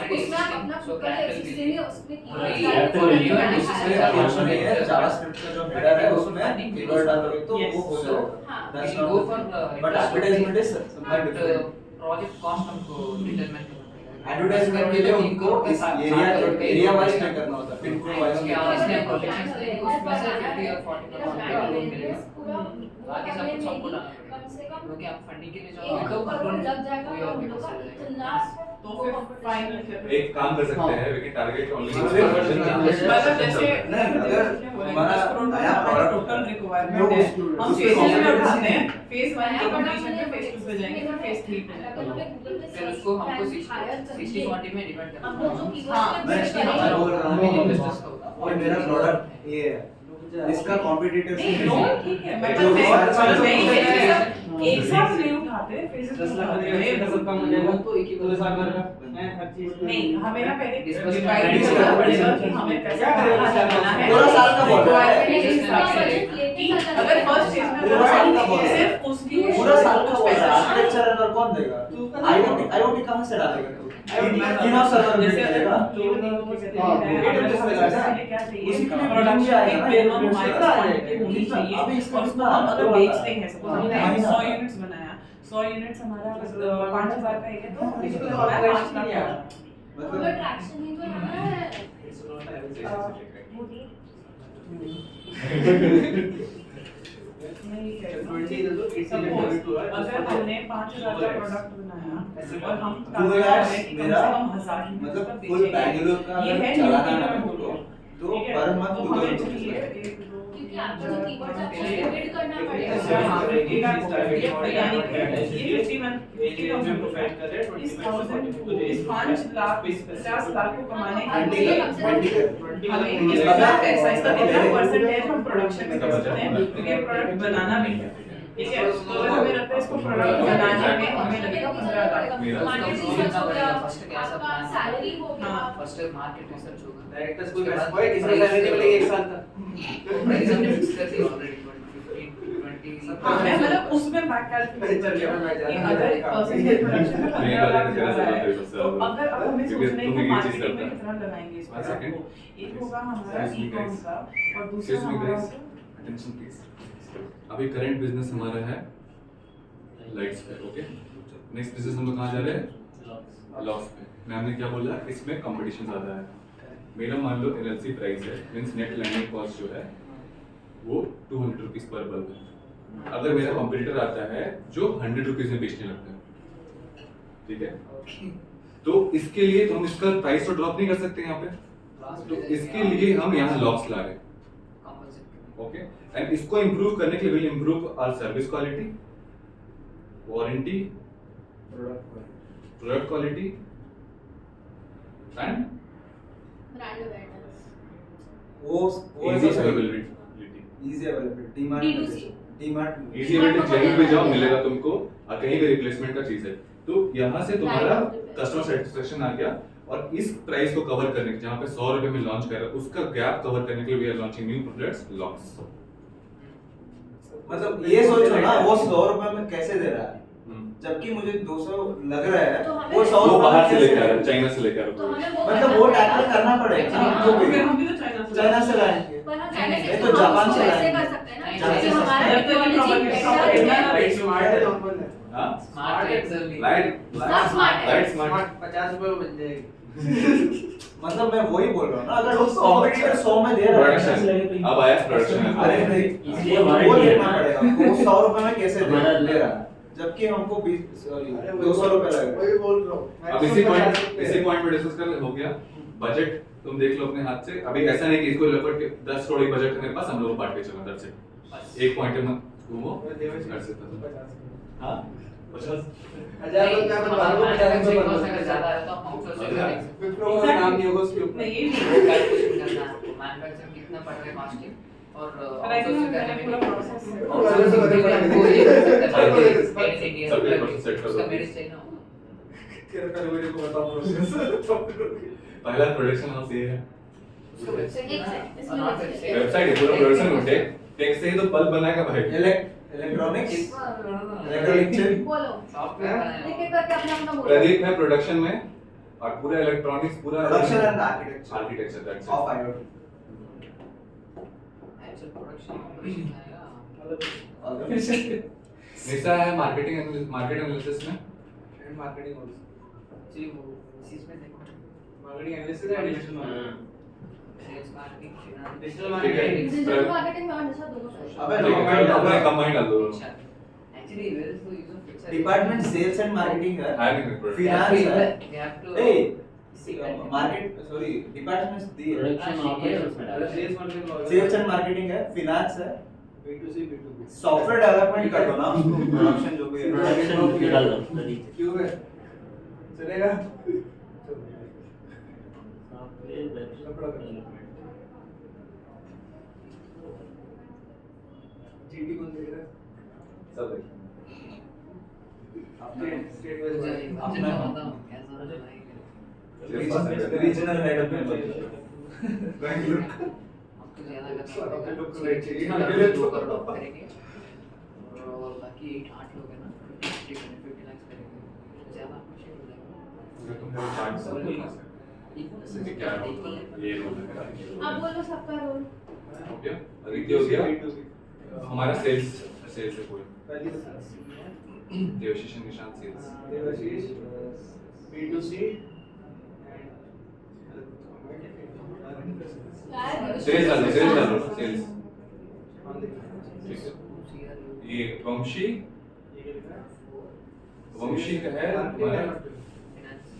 उसमें आप अपना Google existing है, उसमें हाँ, keywords ये डालो, तो वो value बनता and है। टेंशन नहीं है, जावास्क्रिप्ट का जो हेडर है उसमें कीवर्ड डालोगे तो वो हो जाएगा। हाँ। That's We'll not go the for thing. But advertisement is something different. Project cost हमको डिटरमाइन करना पड़ेगा। एडवर्टाइजमेंट के लिए उनको इस एरिया वाइज पे करना होता है, पिन कोड वाइज उसके पे। आवाज में प्रोजेक्शंस देंगे, उसमें से 50 और 40% का लोन मिलेगा, बाकी सब कुछ हमको डालना पड़ेगा, कम से कम क्योंकि आप फंडिंग के लिए एक जाओगे तो करोड़ लग जाएगा कोई और और हम भी लोग का पैसे लगेगा। इतना तो फिर फाइनल एक काम कर सकते हैं वी कैन टारगेट ओनली मतलब जैसे नहीं, अगर हमारा नया product टोटल रिक्वायरमेंट जो है, उसको- हम उसको फेजेस में competition उठाते हैं, फेज 1 नया की product कंप्लीशन में पे फेज 2 पे जाएंगे, फिर फेज 3 पे अगर हमें Google पे फिर search उसको हमको rank higher 60-40 में डिवाइड करना हम लोग जो पड़ेगा। keywords हाँ, पे मैं search मैं बोल करेंगे, रहा हूँ Investors का होगा। और मेरा प्रोडक्ट ये है, इसका कॉम्पिटिटर से नहीं, लोन ठीक है, मैं जो मैं सारे- नहीं एक साथ नहीं उठाते, फेजेस 10 लाख में में उठाते सब काम हो जाएगा तो एक ही पूरे साल भर का हैं, हर चीज नहीं, हमें ना पहले Discuss डिवाइड करना करना पड़ेगा। पड़ेगा कि हमें पैसा क्या करेगा कहाँ लगाना है। पूरा साल का बोल रहा है। Requirement के हिसाब से कि अगर फर्स्ट चीज में पूरा साल का बोल रहा है। सिर्फ उसकी पूरा साल का कुछ बोल रहा है, पैसा आर्किटेक्चर एरर कौन देगा? IoT कहाँ से डालेगा तू? तीनों सर्वर में जैसे चलेगा। उसी के लिए प्रोडक्ट प्रोडक्शन आएगा ना, की minimum हमारे पास quantity होनी कितना? चाहिए अभी इसका और उसको कितना हम अगर आता है? बेचते हैं सपोज हमने महीना 100 यूनिट्स बनाया, 100 यूनिट्स हमारा 5000 का एक है तो डिजिटल हो रहा है 5 लाख का। हमें मतलब traction ही तो लाना है। नहीं कह रही हूँ। 20 दे दो, 80 Suppose दे दो, अगर हमने 5000 का प्रोडक्ट बनाया और हम Google Ads कम से मेरा कम 1000 यूनिट्स मतलब तक फुल बेचेंगे। बैंगलोर का ये है चलाना न्यूटी है में हमको, बोल रहा हूँ। तो ठीक है? पर मंथ तो Google हमें को चाहिए चाहिए। 1 2 क्योंकि आपका जो कीवर्ड्स आपको चाहिए। एडिट करना हाँ, पड़ेगा। ये यानी कि ये 50,000 प्रोफाइल कर रहे हैं, इस 5 लाख 50 लाख को कमाने के हमें लिए कम से कम हमें इसका पैसा इसका कितना परसेंटेज हम प्रोडक्शन में कर सकते हैं क्योंकि प्रोडक्ट बनाना भी है ठीक है तो अगर हमें लगता है इसको प्रोडक्ट बनाने में हमें लगेगा 15 लाख मेरा मार्केट तो रिसर्च हो गया, फर्स्ट कैसा आपका प्लान सैलरी हो गया। हाँ। फर्स्ट मार्केट रिसर्च होगा, डायरेक्टर्स को उसके बाद भाई किसको सैलरी मिलेगी एक साल का? प्राइस हमने फिक्स कर दी ऑलरेडी 15 हाँ, मैं 20 मतलब उसमें बैक कैलकुलेट कर लिया मैं कि जानता अगर हूँ। परसेंटेज प्रोडक्शन में नहीं, 15 लाख जरा लगा है जरा जरा तो अगर अब हमें क्योंकि सोचना है तुम कि ये चीज़ मार्केटिंग में करता है। कितना लगाएंगे इस One प्रोडक्ट second. को एक होगा हमारा Excuse me, ई-कॉम guys. का और दूसरा Excuse me, हमारा guys. Attention please. अभी करंट बिजनेस हमारा है लाइट्स पे, ओके। नेक्स्ट बिजनेस हम लोग कहाँ जा रहे हैं? लॉस पे। मैम ने क्या बोला? इसमें कंपटीशन ज़्यादा है। मेरा मान लो एलएलसी प्राइस है, मींस नेट लैंडिंग कॉस्ट जो है वो 200 रुपीस पर बल्ब है। अगर मेरा कॉम्पिटिटर आता है जो 100 रुपीस में बेचने लगता है, ठीक है, तो इसके लिए तो हम इसका प्राइस तो ड्रॉप नहीं कर सकते यहाँ पे, तो इसके लिए हम यहाँ लॉक्स ला रहे हैं। ओके, एंड इसको इंप्रूव करने के लिए will improve our service quality, warranty, product quality and brand awareness, वो easy availability. Easy availability, D2C। DMart easy availability, कहीं भी जाओ मिलेगा तुमको, और कहीं भी रिप्लेसमेंट का चीज है, तो यहाँ से तुम्हारा कस्टमर सेटिस्फेक्शन आ गया। और इस प्राइस को कवर करने के, जहाँ पे 100 रुपए में लॉन्च कर रहा है, उसका गैप कवर करने के लिए we are launching new products locks. मतलब ये सोचो ना, वो 100 रुपए में कैसे दे रहा है, जबकि मुझे 200 लग रहा है, तो हमें वो 100 वो रुपए बाहर में से कैसे लेकर आ दे रहा रहा है, चाइना से लेकर आ तो रहा है। हमें वो मतलब वो टैकल करना पड़ेगा ना, जो भी फिर हम भी तो चाइना से लाएंगे। पर हम चाइना से नहीं तो तो जापान से ऐसे लाएंगे। कर सकते हैं ना, जापान जैसे से हमारा जब तक ये टेक्नोलॉजी proper बेटर है, स्मार्ट है नॉर्मल है। हाँ, स्मार्ट एक्सेल नहीं लाइट सब smart है। Light smart. 50 रुपए में बन जाएगी। मतलब मैं वही बोल रहा हूँ ना, अगर वो कॉम्पिटिटर 100 में दे रहा है, प्रोडक्शन अब आया प्रोडक्शन। अरे नहीं, इसलिए वो वारंटी है देखना ना। पड़ेगा वो 100 रुपए में कैसे हमारा दे रहा है, जबकि हमको 200 रुपए लग रहा है। वही बोल रहा हूँ। अब इसी पॉइंट पे डिस्कस कर हो गया। बजट तुम देख लो अपने हाथ से, अभी ऐसा नहीं कि इसको लपट के 10 करोड़ की बजट है मेरे पास, हम लोग बांट के चलो दर से एक पॉइंट में घूमो कर सकते हो। हां 50 हजार रुपए में बनवा लो, 50 रुपए बनवा अगर लो। ज्यादा है तो हम आउटसोर्स कर देंगे। विप्रो का नाम नहीं होगा उसके ऊपर। नहीं ये वो नहीं कैलकुलेशन करना है, मैन्युफैक्चरिंग कितना पड़ रहा है कॉस्टिंग और पर आई थिंक मैंने पूरा प्रोसेस उसका मेरिट चाहिए ना। पहले मेरे को बताओ प्रोसेस। पहला प्रोडक्शन हाउस ये है, उसका वेबसाइट एक सेकंड, इसमें और वेबसाइट। वेबसाइट है, पूरा प्रोडक्शन होते टेक से ही तो बल्ब बनाएगा भाई। Electronics, electronic chip. बोलो, सॉफ्टवेयर एक एक करके अपना अपना बोलो। प्रदीप है प्रोडक्शन में, और पूरा इलेक्ट्रॉनिक्स पूरा production and architecture architecture that's of IoT। Actual production आएगा। निशा है मार्केट एनालिसिस में। And marketing also. जी वो चीज में देखो मार्केटिंग एनालिसिस है, digital marketing. Sales marketing finance digital ठीक है। मार्केटिंग। डिजिटल मार्केटिंग में और निशा दोनों चाहिए। अबे ठीक है, अपने कंबाइन डाल दो। Actually where is the use of fixer department sales and marketing है, हायरिंग फिनांस है, you have to a market sorry departments दी है, प्रोडक्शन ऑपरेशंस में डाला। सेल्स मार्केटिंग और सेल्स एंड मार्केटिंग है, फिनांस है, B2C B2B। सॉफ्टवेयर डेवलपमेंट कर दो ना उसको, प्रोडक्शन जो भी है। प्रोडक्शन निकाल दो प्रदीप। क्यों है? चलेगा? Software development. जीडी कौन देख रहा है? सब देख। स्टेट वाइज अपना बताओ कैसा रहा है रीजनल हेड ऑफ बैंगलोर। आपको ज्यादा करना अपने लोग को पड़ेगा right चाहिए। दो करोड़ करेंगे और बाकी 8 लोग हैं ना 50 लाख करेंगे ज्यादा मुश्किल हो जाएगा। तुम मेरे चार्ट सब करना है, जैसे कि क्या ये रोल है। अब बोलो सबका रोल। हो गया, आदित्य हो गया, हमारा सेल्स है कोई पहली Devashish Nishant sales. Devashish B2C sales डालो सेल्स। ठीक है, ये वंशी का है हमारा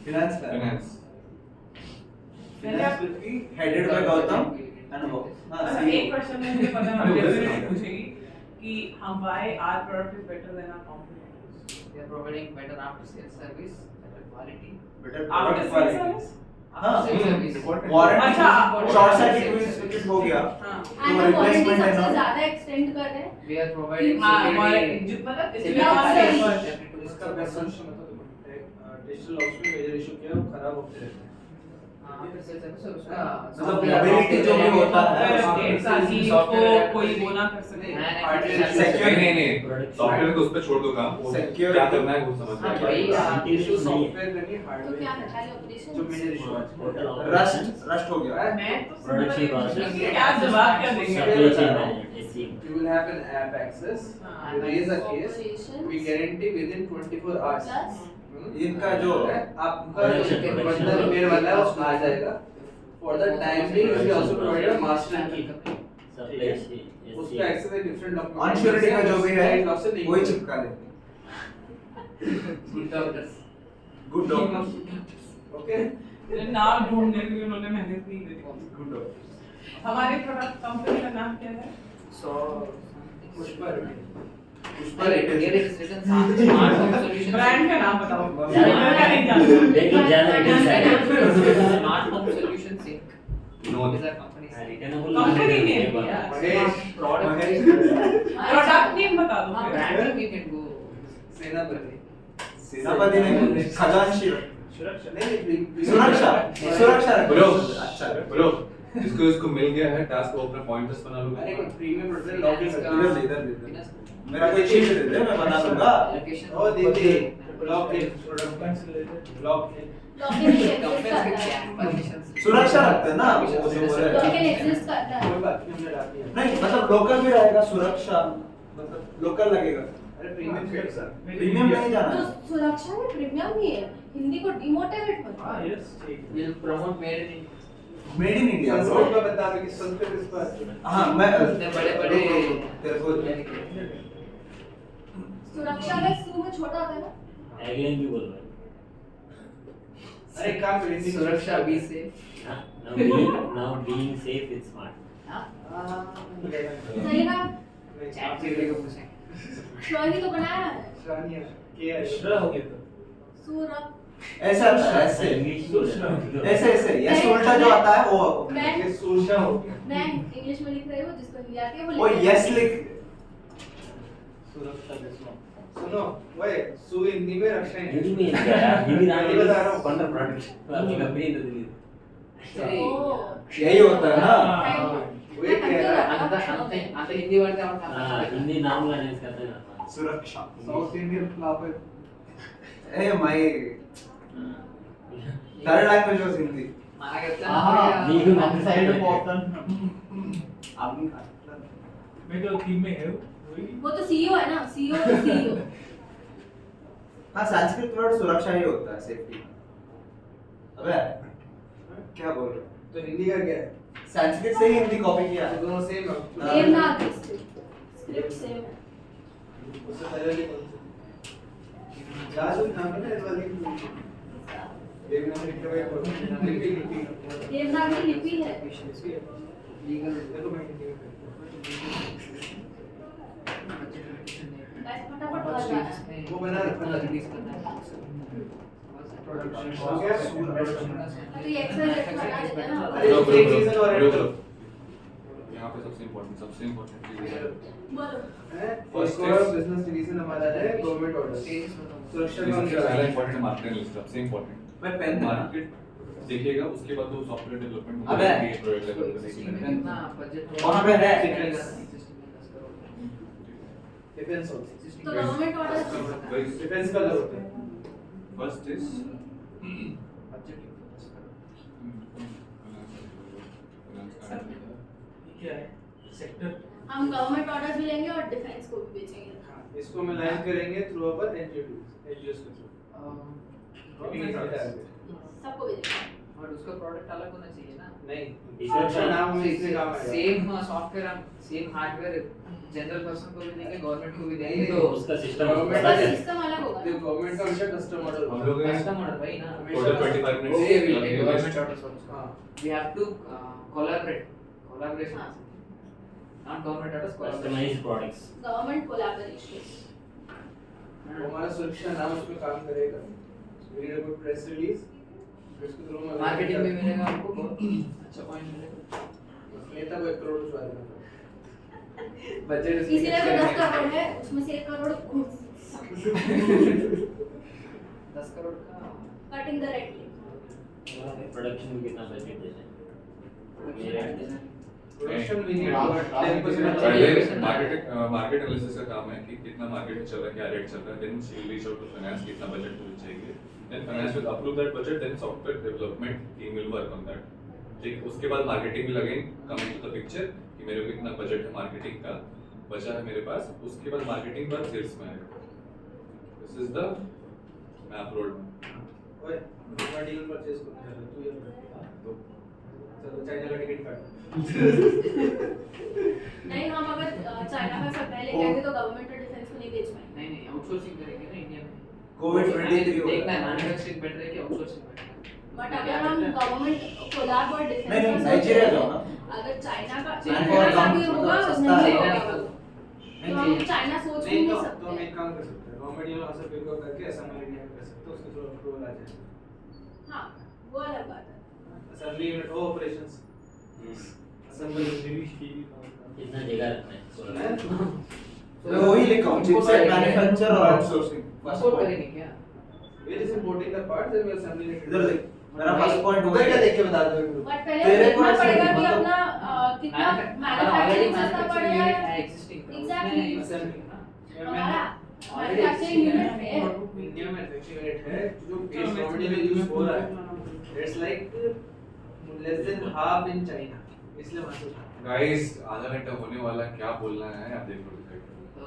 फिनांस का finance. Finance will be headed by Gautam and वो हां अच्छा, एक क्वेश्चन मुझे पता है डेफिनेटली पूछेगी कि हम why our product is better than our competitors. they are providing better after sales service, better quality, better After sales quality. service? हाँ, after sales service. वारंटी अच्छा, शॉर्ट सर्किट हो गया, हाँ तो एंड वारंटी replacement है सबसे ना? ज्यादा एक्सटेंड कर रहे हैं। We are providing हाँ security. मतलब Yeah, इसलिए इसका बेस्ट सॉल्यूशन डिजिटल लॉक्स में मेजर इशू क्या है, वो खराब होते रहते हैं। after sales service और उसका मतलब mobility जो भी होता है, एक साल की Software को कोई वो ना कर सके। नहीं सॉफ्टवेयर को उस पे छोड़ दो काम, वो Secure- क्या करना है वो समझ हाँ, में वही, आएगा। हाँ, इशू नहीं। सॉफ्टवेयर का नहीं तो हार्डवेयर क्या है खाली ऑपरेशन। जो मेजर इशू है। रस्ट हो गया। मैं तो Production सिंपल process. क्या जवाब क्या देंगे? सप्लाई चेन मैनेजमेंट ऐसी। You will have an app access. हाँ, You raise a case. Operations. We guarantee within 24 hours. Plus इनका जो आपका Production, जो production. बंदा रिपेयर वाला है उसमें आ जाएगा। For the time being, we also provided a master key. Supply chain, उसका access है different document. अनश्योरिटी का जो भी है Loss से नहीं वही होगा। चिपका दे Good doctors. Good doctor Okay. नाम ढूंढने के लिए उन्होंने मेहनत नहीं करी। गुड डॉक्टर हमारे प्रोडक्ट कंपनी का नाम क्या है? So, Pushpa Reddy. Pushpa here Reddy it is written Smart Home Solutions. Brand का नाम बताओ। Yeah. मैं नहीं जानता। They will generate inside. Smart Home Solutions Inc. No. Is our company's name. Company name Yeah, Mahesh. Product. Product name बता दो हाँ, फिर। brand name you can go. सेनापति. सेनापति ने खजांची सुरक्षा नहीं सुरक्षा सुरक्षा बोलो अच्छा बोलो इसको मिल गया है टास्क वो अपना पॉइंटर्स बना लो अरे कोई प्रीमियम प्रोडक्ट लॉगिन Finance कर का- इधर दे Finance का- मेरा कोई चीज दे दे मैं बना दूंगा Application. Oh they login product login login exist Companies करता के है क्या permissions. सुरक्षा रखते हैं ना वो जो बोल रहे हैं। लॉगिन एग्जिस्ट करता है कोई बात नहीं हमने डाल दिया नहीं मतलब लोकल भी रहेगा सुरक्षा मतलब लोकल लगेगा अरे प्रीमियम के साथ प्रीमियम नहीं जाना तो है सुरक्षा में प्रीमियम भी है हिंदी को डिमोटिवेट मत हां करो यस ठीक We'll promote made in India. Made in India Sanskrit में बता दो कि संस्कृत इस पर हाँ मैं इतने बड़े-बड़े तेरे को सुरक्षा में सू में छोटा होता है ना Tagline भी बोल रहा है। अरे काम करेंगे सुरक्षा भी से हाँ, now being safe is smart. सही ना चैट जीपीटी को पूछें श्योर ही तो बनाया है शानिया के है हो गया तो सुरक्षा ऐसा ऐसे English ऐसे ऐसे यस उल्टा जो आता है वो मैं ये सुरक्षा हो गया मैं इंग्लिश में लिख रही हूँ जिसको हिंदी आती है वो वो लिख यस लिख सुरक्षा दसवां सुनो वो सु हिंदी में रक्षा है हिंदी में क्या है? हिंदी नाम मैं बता रहा हूँ। पंद्रह प्रोडक्ट अपनी कंपनी तो दी सही यही होता है ना वो ये कह रहा है अंत हिंदी वाले और हाँ हिंदी नाम का यूज करते हैं ना सुरक्षा साउथ इंडियन फ्लॉप है a my third language was Hindi నీకు మంచి సైడ్ मैं तो टीम में है वही वो तो सीईओ है ना सीईओ तो सीईओ हाँ संस्कृत वर्ड सुरक्षा ही होता है सेफ्टी अबे क्या बोल रहे हो तो हिंदी का क्या है संस्कृत से ही हिंदी कॉपी किया है दोनों सेम है देवनागरी स्क्रिप्ट सेम है उससे पहले भी कौन सी जासू नाम है ना इस वाली देवनागरी का एक लिपि देवनागरी लिपि है लीगल देखो मैं हिंदी में गाइस फटाफट हो जाए वो बना रखा है। रिलीज करना है प्रोडक्शन हो गया तो ये एक्सेल बना देते हैं ना अरे रुको, एक रुको, season और रुको, है। रुको। यहाँ पे सबसे इम्पोर्टेंट चीज है बोलो फर्स्ट और बिजनेस डिवीजन हमारा है गवर्नमेंट ऑर्डर सुरक्षा का पहला इम्पोर्टेंट मार्केट लिस्ट सबसे इम्पोर्टेंट मैं पेन मार्केट देखिएगा उसके बाद वो सॉफ्टवेयर डेवलपमेंट अबे। प्रोडक्ट डेवलपमेंट ना बजट वहाँ पे है। डिफेंस ऑल्सो तो गवर्नमेंट ऑर्डर डिफेंस का अलग होता है फर्स्ट इज क्या है सेक्टर हम गवर्नमेंट ऑर्डर भी लेंगे और डिफेंस को भी बेचेंगे हाँ, इसको हम लाइन करेंगे थ्रू अवर एनजीओस के थ्रू सबको बेचेंगे और उसका प्रोडक्ट अलग होना चाहिए ना नहीं सुरक्षा नाम में इसलिए काम आएगा सेम सॉफ्टवेयर हम सेम हार्डवेयर जनरल पर्सन को भी देंगे गवर्नमेंट को भी देंगे तो उसका सिस्टम Government उसका का सिस्टम अलग होगा जो गवर्नमेंट का हमेशा कस्टम मॉडल हम लोग कस्टमर भाई ना total 25 minutes They will take government orders also. हाँ We have to collaboration हाँ। not government orders collaboration customized products government collaboration वो हमारा सुरक्षा नाम उसमें काम करेगा we need a good press release इसके थ्रू में मार्केटिंग में मिलेगा आपको बहुत अच्छा पॉइंट मिलेगा नेता को 1 करोड़ उस वाले में बजट इसीलिए तो 10 करोड़ है उसमें से 1 करोड़ 10 करोड़ का कटिंग द रेट प्रोडक्शन में कितना बजट देते हैं प्रोडक्शन भी नीड 10% मार्केट एनालिसिस का काम है कि कितना मार्केट चल रहा है क्या रेट चल रहा है then she reach out to finance कितना बजट मुझे चाहिए then finance will approve that budget then software development team will work on that ठीक उसके बाद मार्केटिंग भी लगेंगे कमिंग टू द पिक्चर कि मेरे को कितना बजट है मार्केटिंग का बचा है मेरे पास उसके बाद मार्केटिंग पर सेल्स में आएगा this is the map road ओए मैं डील परचेज करने जा रहा हूं तू ये चलो चाइना का टिकट काटो। नहीं, हम अगर चाइना का सप्लाई लेके आएंगे तो गवर्नमेंट और डिफेंस को नहीं बेच पाएंगे। नहीं नहीं आउटसोर्सिंग करेंगे ना इंडिया में COVID-23 हो देखना है रहा है। मैन्युफैक्चरिंग बेटर है कि आउटसोर्सिंग बेटर है बट अगर हम गवर्नमेंट कोलैब और डिफेंस नहीं, नहीं, नाइजीरिया जाओ ना। अगर चाइना का चाइना चाइना का भी मतलब होगा सस्ता नहीं है। होगा तो हम चाइना सोच भी नहीं नहीं तो सकते हम एक काम कर सकते हैं, रॉ मटेरियल वहाँ से प्रिपेयर करके असेंबली इंडिया में कर सकते हैं, उसके थ्रू अप्रूवल आ जाएगा। हाँ, वो अलग बात है। असेंबली यूनिट हो ऑपरेशंस असेंबली कितना जगह रखना है मैं वही लिखा हूँ, चिपसेट मैन्युफैक्चर और आउटसोर्सिंग। एक्सपोर्ट करेंगे क्या वे जैसे importing the parts and we assembly unit इधर देख, मेरा फर्स्ट पॉइंट उधर क्या देख के बता दो बट पहले तेरे को देखना ऐसे पड़ेगा कि मतलब- अपना कितना मैन्युफैक्चरिंग सस्ता पड़ रहा है। Existing Exactly. असेंबली ना हमारा मैन्युफैक्चरिंग यूनिट है। इंडिया में मैन्युफैक्चरिंग यूनिट है जो बेस रॉ मटेरियल यूज हो रहा है, it's like less than half in China, इसलिए वहां से उठा गाइस आधा घंटा होने वाला, क्या बोलना है आप देख लो डिसाइड तो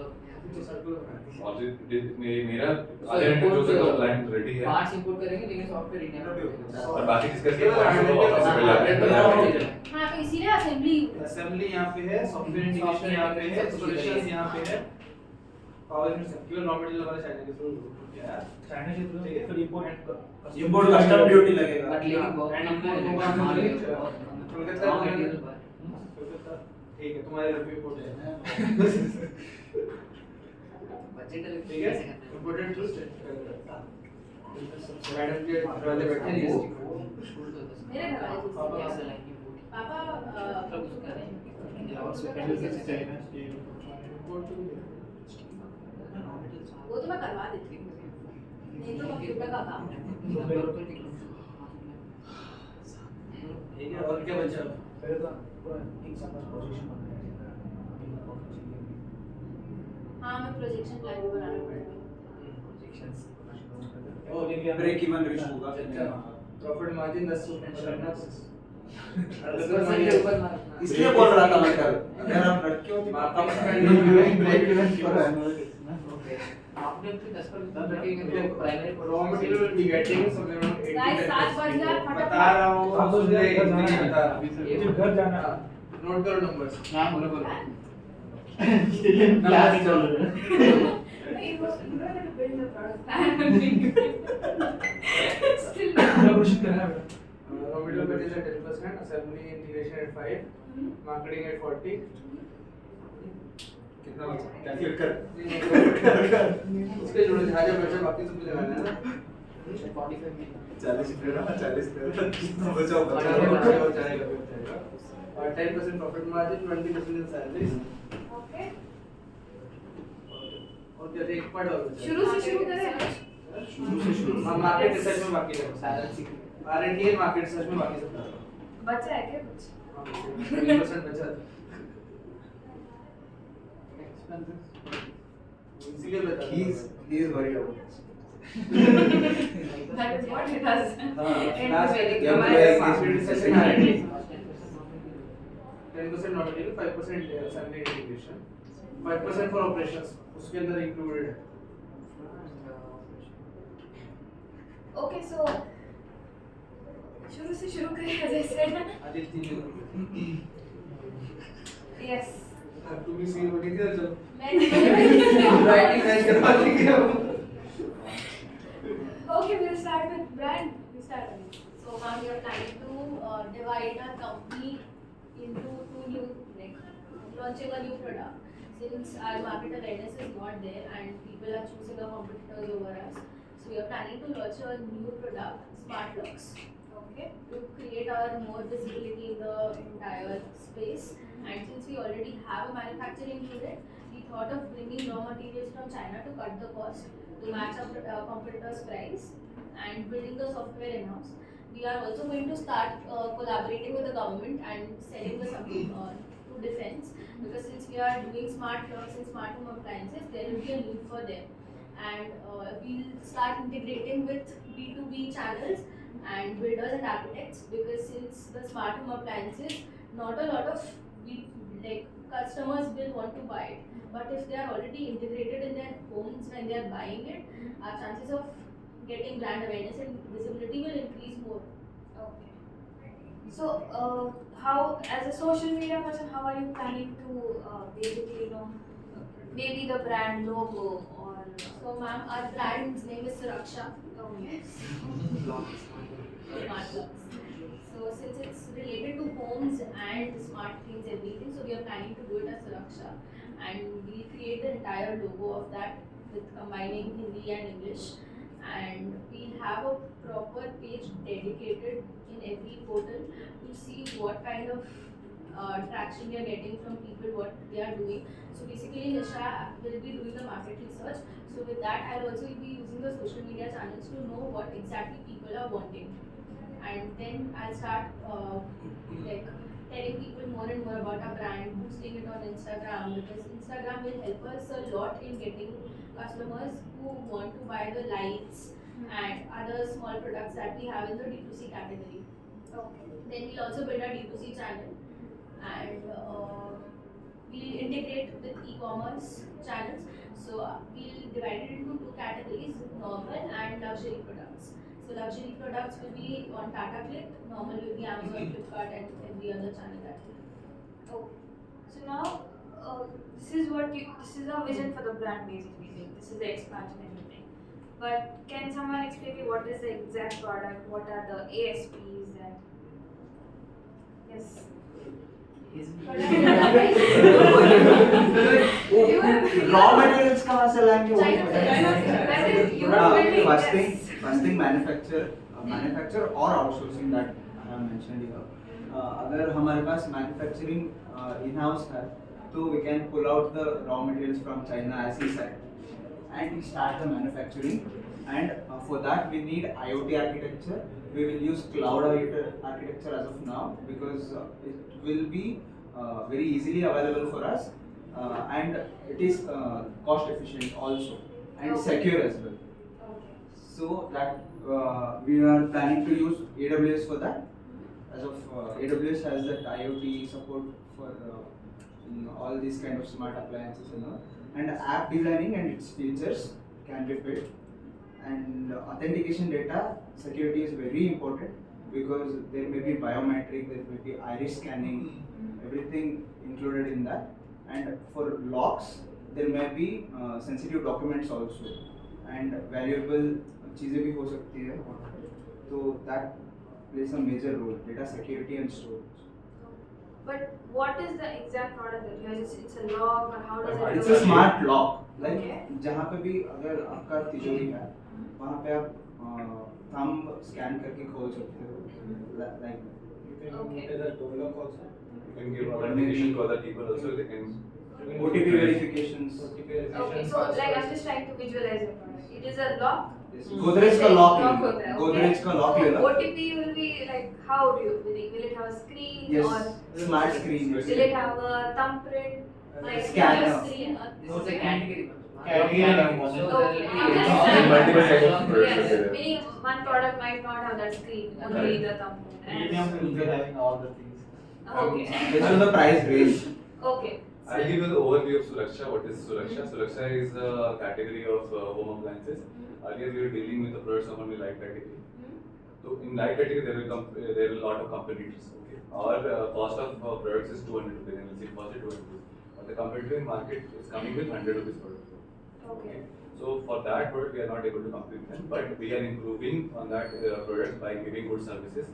तो सर्कुलर बना दी। और मेरा आधे घंटे जो से प्लान रेडी है पार्ट्स इंपोर्ट करेंगे लेकिन सॉफ्टवेयर इंडिया में और बाकी डिस्कस करके पार्ट्स को पॉसिबल है हाँ, तो इसीलिए असेंबली असेंबली यहाँ पे है, सॉफ्टवेयर इंटीग्रेशन यहाँ पे है, इंस्टॉलेशन यहाँ पे है, पावर यूनिट केवल रॉ मटेरियल हमारे चाइना के थ्रू क्या है, चाइना से तो फिर इंपोर्ट इंपोर्ट कस्टम ड्यूटी लगेगा। बट लेकिन बहुत and कम import होगा है हमारे कोलकाता मटेरियल पर ठीक है तुम्हारे रिपोर्ट है बजट ठीक है इंपोर्टेड टू मैडम के घर वाले बैठे हैं जीएसटी मेरे घर वाले पापा कैसे लाएंगे पापा मतलब उसका इंपोर्ट टू वो तो मैं करवा देती हूँ, नहीं तो कंप्यूटर का काम है। ठीक है और क्या बचा पहले तो पूरा एक साल का प्रोजेक्शन बनाया हाँ, मैं प्रोजेक्शन प्लान भी बनाना पड़ेगा। ब्रेक इवन रीच होगा। प्रॉफिट मार्जिन 10% रखना इसलिए बोल रहा था मैं कल, अगर हम लड़के होते मार्केट आपने अपने 10% रखेंगे तो primary raw material will be getting somewhere around 80 Guys, 7 बज गया, फटाफट। बता रहा हूँ हम तो सुन ले घर जाना है। बता ये जो घर जाना है। नोट करो नंबर्स हां बोलो बोलो क्लास चल रहा है It was you know to build a product plan. Still कोशिश करना है raw material पurchase at 10%, assembly integration at 5, marketing at 40, कितना बचा कैलकुलेट कर उसके जोड़े जहाँ जहाँ बचा बाकी सब लगाना है ना 45 में 40 कितना बचाओ जाएगा और 10% प्रॉफिट मार्जिन 20% इन सैलरीज Okay. और क्या एक पार्ट और बचा शुरू से शुरू करें। हम मार्केट रिसर्च में बाकी रखो सैलरी R&D और मार्केट रिसर्च में बाकी सब करो बचा है क्या कुछ? 20% बचा इसीलिए बता he is worried about this. That is what it does. last End yeah, hamaरे yeah, market yeah. research and R&D 10% raw material 5% assembly integration 5% for operations उसके अंदर included है Okay, so शुरू से शुरू करें as I said. Aditya ji Yes. अब तुम भी सीन बनी थी ना चलो मैं राइटिंग मैच करवा देंगे हम Okay, we'll start with brand. We start with. So now we are planning to divide our company into two new, like launching a new product. Since our market awareness is not there and people are choosing our competitors over us, so we are planning to launch a new product, Smart Locks. Okay, to create our more visibility in the entire space. And since we already have a manufacturing unit, we thought of bringing raw materials from China to cut the cost to match our competitors' price and building the software in-house. We are also going to start collaborating with the government and selling the something to defense, because since we are doing smart locks and smart home appliances, there will be a need for them. And we'll start integrating with B2B channels and builders and architects, because since the smart home appliances, not a lot of customers will want to buy it. But if they are already integrated in their homes when they are buying it, our chances of getting brand awareness and visibility will increase more. Okay. So, how, as a social media person, how are you planning to basically, maybe the brand logo or? So ma'am, our brand's name is Suraksha. Okay. Smart locks. So since it's related to homes and smart things, everything, so we are planning to do it as Suraksha, and we create the entire logo of that with combining Hindi and English, and we have a proper page dedicated in every portal to see what kind of traction we are getting from people, what they are doing. So basically, Nisha will be doing the market research. So with that, I'll also be using the social media channels to know what exactly people are wanting, and then I'll start like telling people more and more about our brand, boosting it on Instagram, because Instagram will help us a lot in getting customers who want to buy the lights and other small products that we have in the D2C category. Okay. Then we'll also build our D2C channel, and we'll integrate with e-commerce channels. So we'll divide it into two categories: normal and luxury products. So luxury products will be on Tata Click, normal will be Amazon, Flipkart, and every other channel that we have. Okay. So now, this is our vision for the brand basically. Like, this is the expansion and everything. But can someone explain me what is the exact product? What are the ASPs and? Yes. Raw materials कहाँ से लाएंगे वो China से. That is you हाँ, building. first thing manufacture or outsourcing that I have mentioned here. अगर हमारे पास manufacturing in house है तो we can pull out the raw materials from China as he said and we start the manufacturing, and for that we need IoT architecture. We will use cloud architecture as of now because it will be very easily available for us, and it is cost efficient also and secure as well. Okay. So that we are planning to use AWS for that. As of AWS has that IoT support for all these kind of smart appliances and all, and app designing and its features can be built. And authentication data security is very important because there may be biometric, there may be iris scanning, everything included in that. And for locks, there may be sensitive documents also, and valuable चीजें भी हो सकती है, तो that plays a major role, data security and storage. But what is the exact product that you have? It's a lock or how does it It's work? a smart lock. Like Okay. जहाँ पे भी अगर आपका तिजोरी है, वहाँ पे आप thumb scan करके खोल सकते हो. Like You can Okay. use the door lock also. You can give authentication to other people also. They can. OTP verifications. Okay, so like I'm just trying to visualize your product. It is a lock. Godrej का lock ले लो. होता है, Godrej okay? का lock So ले लो. OTP will be like how do you will it have a screen Yes. or Smart screen. will it have a thumbprint? Like Scanner. No, it's a category. Category. So Okay. there I'm will just be saying. multiple types of products Yes, are there. meaning one product might not have that screen, only the thumbprint. Premium will be having all the things. Okay. Based on the price range. Okay. I'll give you the overview of Suraksha. What is Suraksha? Suraksha is a category of home appliances. Earlier we were dealing with the products of only light category. So in light category there are a lot of competitors. Okay. Our cost of products is 200 rupees, and we'll see cost is 200 rupees. But the competitive market is coming with 100 rupees product. Okay. So for that product we are not able to compete with them, but we are improving on that product by giving good services.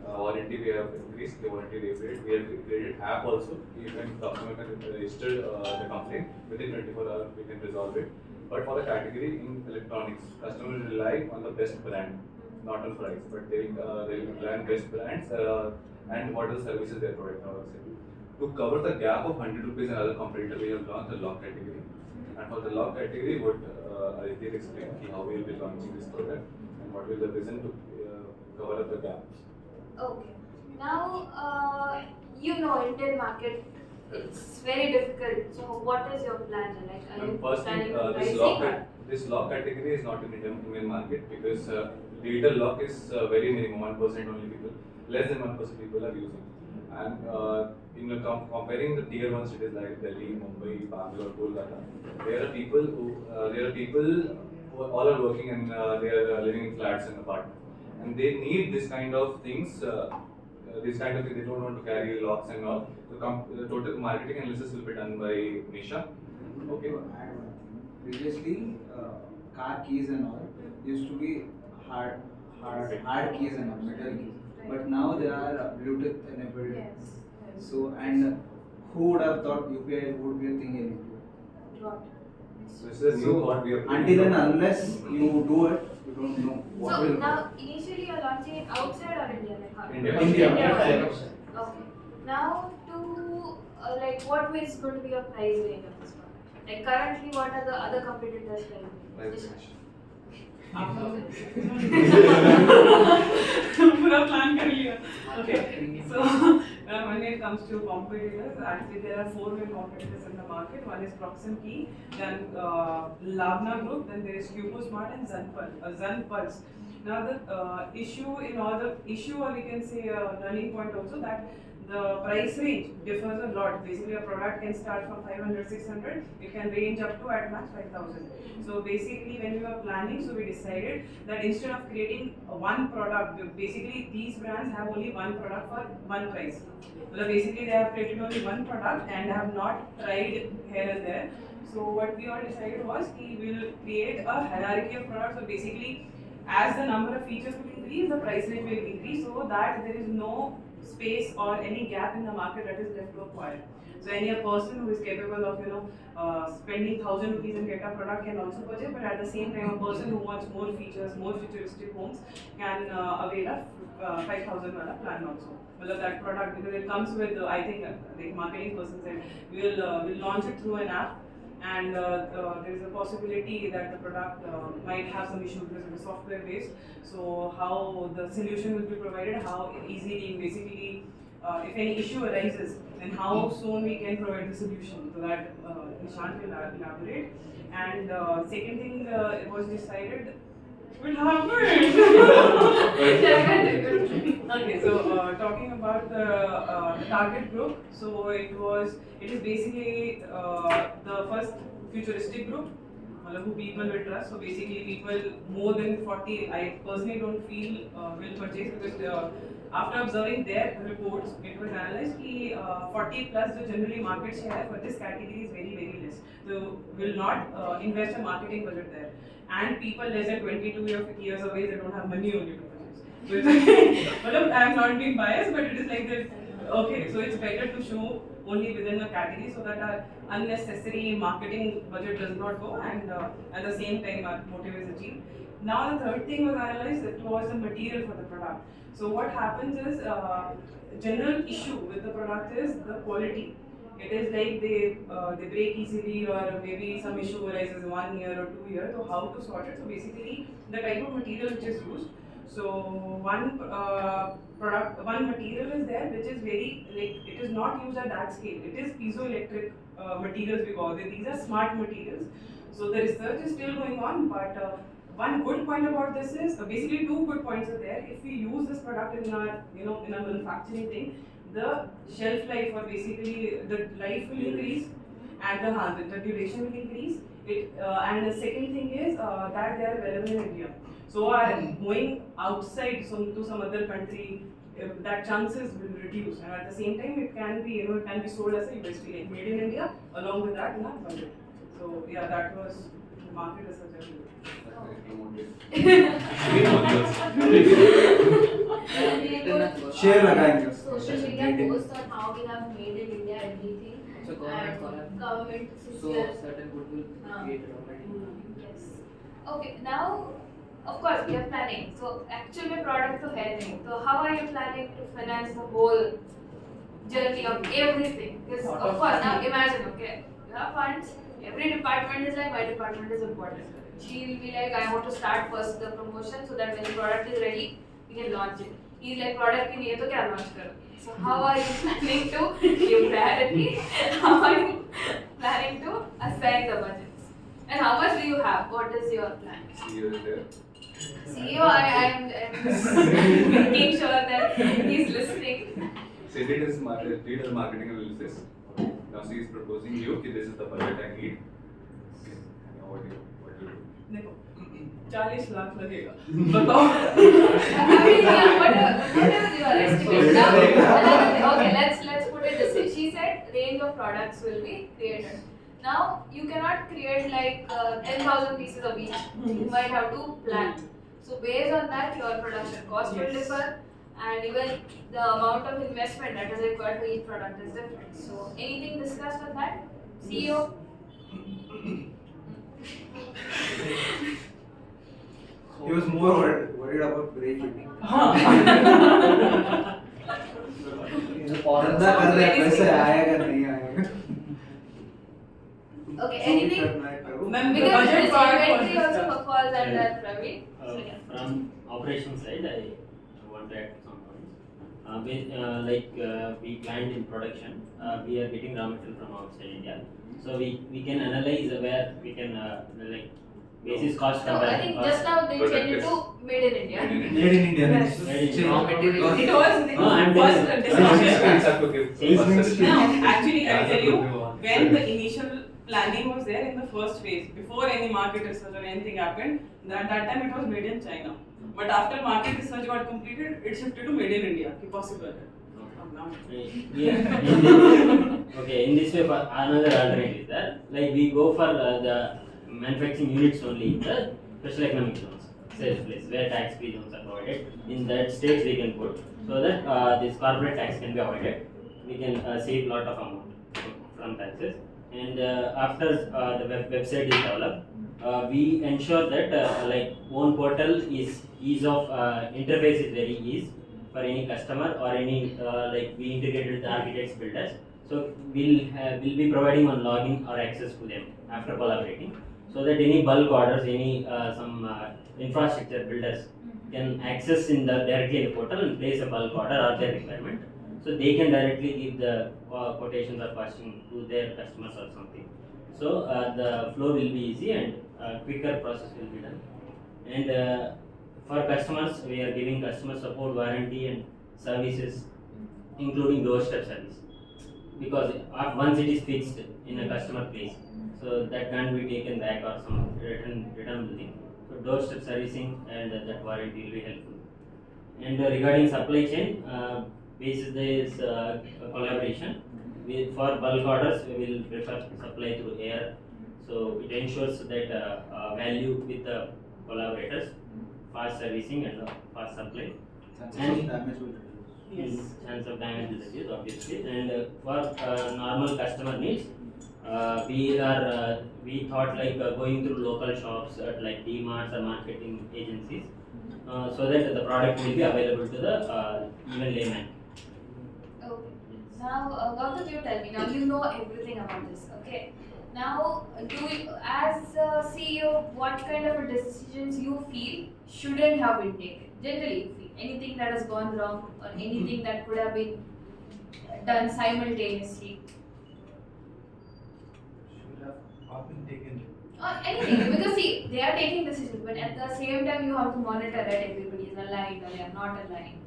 Warranty we have increased, the warranty period. We have created app also. Even customer can register the complaint within 24 hours. We can resolve it. But for the category in electronics, customers rely on the best brand, not on price, but they will rely on best brands and what are the services they provide. To cover the gap of 100 rupees and other competitor, we have launched the lock category. And for the lock category, what Aditya explained, how we will be launching this product and what will the vision to cover up the gap. Okay. Now, Indian market, it's very difficult. So, what is your plan? Like, are you First, planning on this pricing or? this lock category is not in Indian market because digital lock is very minimum, 1% only people, less than 1% people are using. And comparing the tier 1 cities like Delhi, Mumbai, Bangalore, Kolkata, there are people who all are working and they are living in flats and apartments, and they need this kind of things this kind of thing, they don't want to carry locks and all. So the total marketing analysis will be done by Nisha. Okay. Previously, car keys and all used to be hard keys and all, metal keys. But now there are Bluetooth enabled. Yes. So, and who would have thought UPI would be a thing in India? What? So this is a new thought we are Until and unless you do it, you don't know what So will now, initially you're launching it outside or India? Like how? India. India. Okay. Now to like what is going to be your price range of this product? Like currently, what are the other competitors Price like? range. पूरा plan कर लिया. Okay. So when it comes to competitors, actually there are 4 main competitors in the market. One is Proxim Key, then Lavna Group, then there is CuboSmart and Zunpulse. Now the issue or we can say a learning point also, that the price range differs a lot. Basically, a product can start from 500, 600. It can range up to at max 5,000. So basically, when we were planning, so we decided that instead of creating one product, basically these brands have only one product for one price. So basically, they have created only one product and have not tried here and there. So what we all decided was we will create a hierarchy of products. So basically, as the number of features will increase, the price range will increase, so that there is no space or any gap in the market that is left to acquire. So any person who is capable of spending 1,000 rupees and get a product can also purchase, but at the same time a person who wants more features, more futuristic homes can avail of 5,000 wala plan also. Well, that product, because it comes with I think like marketing person said we'll launch it through an app. And there is a possibility that the product might have some issue because it is software based. So how the solution will be provided, how easily, basically, if any issue arises, then how soon we can provide the solution. So that Nishant will elaborate. And second thing, it was decided will happen. Okay, so talking about the target group, so it is basically the first futuristic group who people will trust. So basically people more than 40, I personally don't feel will purchase, because after observing their reports, it was analyzed that 40 plus the generally market share for this category is very, very less. So will not invest a marketing budget there. And people less than 22 years of age, they don't have money only to purchase. So it's like, I am not being biased, but it is like that. Okay, so it's better to show only within a category so that our unnecessary marketing budget does not go, and at the same time our motive is achieved. Now the third thing was analyzed, that was the material for the product. So what happens is, general issue with the product is the quality. It is like they break easily, or maybe some issue arises 1 year or 2 years. So how to sort it? So basically the type of material which is used. So one material is there which is very, like, it is not used at that scale. It is piezoelectric materials we call them. These are smart materials. So the research is still going on, but one good point about this is, basically 2 good points are there. If we use this product in our, in a manufacturing thing, the shelf life, or basically the life will increase, and the duration will increase. And the second thing is that they are available in India. So going outside to some other country, that chances will reduce, and at the same time it can be, it can be sold as a USP, like made in India, along with that in our budget. So yeah, that was the market research. Share लगाएंगे. Social media posts on how we have made in India everything. So Government so certain goodwill created already. Yes. Okay, now of course we are planning. So actually product to है नहीं. So how are you planning to finance the whole journey of everything? Because of course now imagine, okay, you have funds. Every department is like, my department is important. She will be like, I want to start first the promotion so that when the product is ready, we can launch it. He's like, product की नहीं है तो क्या launch करो? So how are you planning to give priority? How are you planning to assign the budgets? And how much do you have? What is your plan? CEO is there. CEO, I am making sure that he's listening. So did his marketing analysis. Now she is proposing you that this is the budget I need. Now what do you do? देखो 40 लाख लगेगा बताओ I mean, yeah, whatever your estimate. Now, okay, let's put it this way. She said range of products will be created. Now you cannot create like 10,000 pieces of each. You might have to plan. So based on that, your production cost will differ, and even the amount of investment that is required for each product is different. So anything discussed on that, CEO? He was more worried about break even. धंधा कर रहे हैं, पैसे आएगा नहीं आएगा. Okay, anything? Ma'am, the Because budget this part inventory was also falls under Praveen. So yeah. From operation side, I want to add some points. We planned in production, we are getting raw material from outside India. So we can analyze where we can basis cost So I think just now they changed it to made in India. Made in India. Yes. Made in Raw India. material. it was the No, I'm first telling- discussion. have to give Listening first skill. No, actually, I'll tell you, Yeah. when the initial planning was there in the first phase, before any market research or anything happened, that time it was made in China. But after market research got completed, it shifted to made in India. कि possible है. अब now. In this way, for another alternative is that we go for the manufacturing units only in the special economic zones, sales place where tax free zones are provided. In that states we can put so that this corporate tax can be avoided. We can save lot of amount from taxes. And after the website is developed, we ensure that own portal is ease of interface is very easy for any customer or any we integrated with the architects builders. So we'll be providing one login or access to them after collaborating, so that any bulk orders, any some infrastructure builders can access directly in the portal and place a bulk order or their requirement. So they can directly give the quotations or costing to their customers or something. So the flow will be easy and quicker process will be done. And for customers, we are giving customer support, warranty and services, including doorstep service. Because once it is fixed in a customer place, so that can't be taken back or some returnable thing. So doorstep servicing and that warranty will be helpful. And regarding supply chain, basis this collaboration. For bulk orders, we will prefer supply through air. So it ensures that value with the collaborators, fast servicing and fast supply. Chances of damage will reduce. Yes. Chance of damage is reduced, obviously. And for normal customer needs, we thought going through local shops at D-marts or marketing agencies, so that the product will be available to the even layman. Okay. Now, Gautam, you tell me. Now you know everything about this. Okay. Now, as a CEO, what kind of decisions you feel shouldn't have been taken? Generally, you feel anything that has gone wrong or anything that could have been done simultaneously, Should have not been taken. or anything. Because see, they are taking decisions, but at the same time, you have to monitor that everybody is aligned or they are not aligned.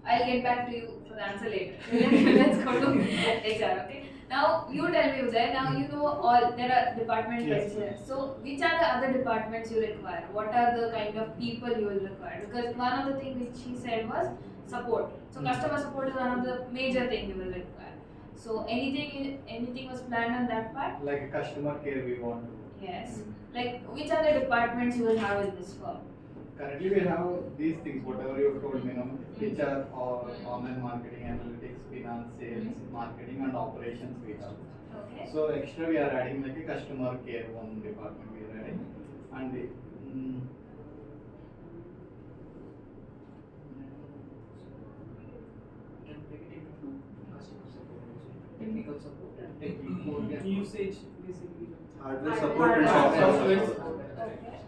I'll get back to you for the answer later. Let's go to HR, okay? Now you tell me there. Now you know all there are department heads here. So which are the other departments you require? What are the kind of people you will require? Because one of the things which he said was support. So customer support is one of the major thing you will require. So anything was planned on that part? Like a customer care we want to. Yes. Like which are the departments you will have in this firm? Currently we have these things, whatever you told me, HR or online marketing, analytics, finance, sales, marketing and operations we have. Okay. So extra we are adding like a customer care one department we are adding. And Can break it into customer support also, technical support and technical, yeah. Usage basically. Hardware Hardware support and Hardware software support. support. Okay.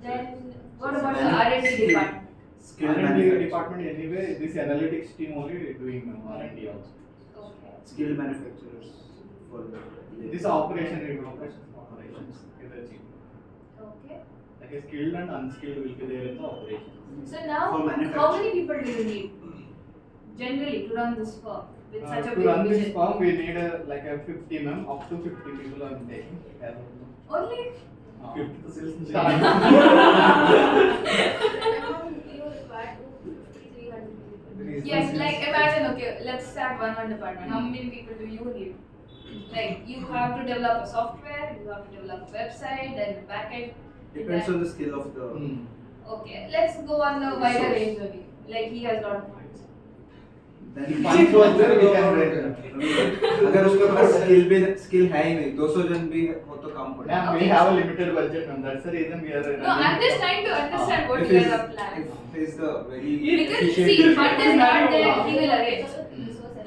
Then what about the R&D department? Skill R&D manufacturing. department anyway, this analytics team only doing R&D also. Okay. Skill manufacturers for the This operation review operations is the team. Okay. Like a skilled and unskilled will be there in the operations. So For now, how manufacturing. many people do you need generally to run this firm with such a To big run this vision? firm, we need like a 50 up to 50 people are taking. As of now. Only? 50 sales You require 250-300 people. Yes, like imagine, okay, let's start one department. How many people do you need? Like you have to develop a software, you have to develop a website, then backend. Depends on the skill of the. Okay, let's go on the wider range only. Like he has lot of funds. Then Funds was there, we can raise. अगर उसके पास skill है ही नहीं 200 जन भी हो तो काम पड़ेगा. Ma'am, we have a limited budget, ma'am. That's the reason we are. No, I'm just trying to understand what If you he's- are planning. If he's the very Because efficient. see, fund is not there, he will arrange.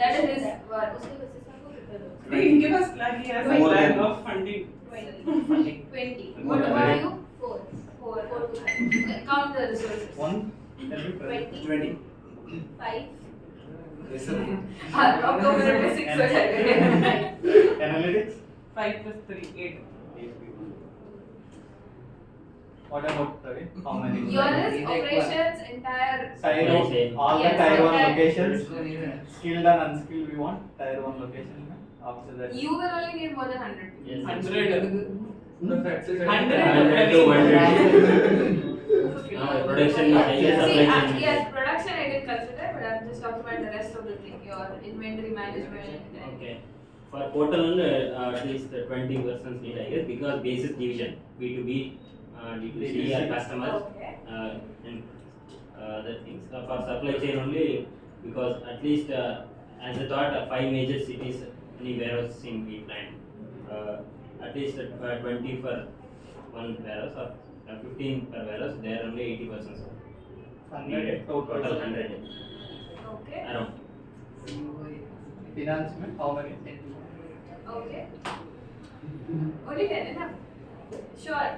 That is his work. उसके वजह से आपको prepare हो. इनके पास plan ही है More plan than- of funding. 20. More What than about that. you? 4. 4. 4 to 5. Count the resources. One, every 20. 20. 5. Yes, sir. अब तो मेरे पे 6 हो जाएगा. analytics. 5 plus 3, 8. What about Ravi? How many? Your is operations, entire. Tier Yes, yes. all the Yes, tier 1 okay. locations, skilled and unskilled we want, tier 1 location. After that. You will only need more than 100. Yes. 100. The facts is 100. 100 to 100. Production is higher, See, supply chain. yes, production I did consider, but I'm just talking about the rest of the thing. Your inventory management. Okay. For portal, at least 20 persons need, I guess, because basis division, B2B, D2C are customers, Okay. and other things. For supply chain only, because at least as a thought, 5 major cities, any warehousing we planned. At least 20 for one warehouse or 15 per warehouse, there are only 80 persons. 100 Total 100 Okay. around. Finance में how many? Okay. Only 10 enough. Sure.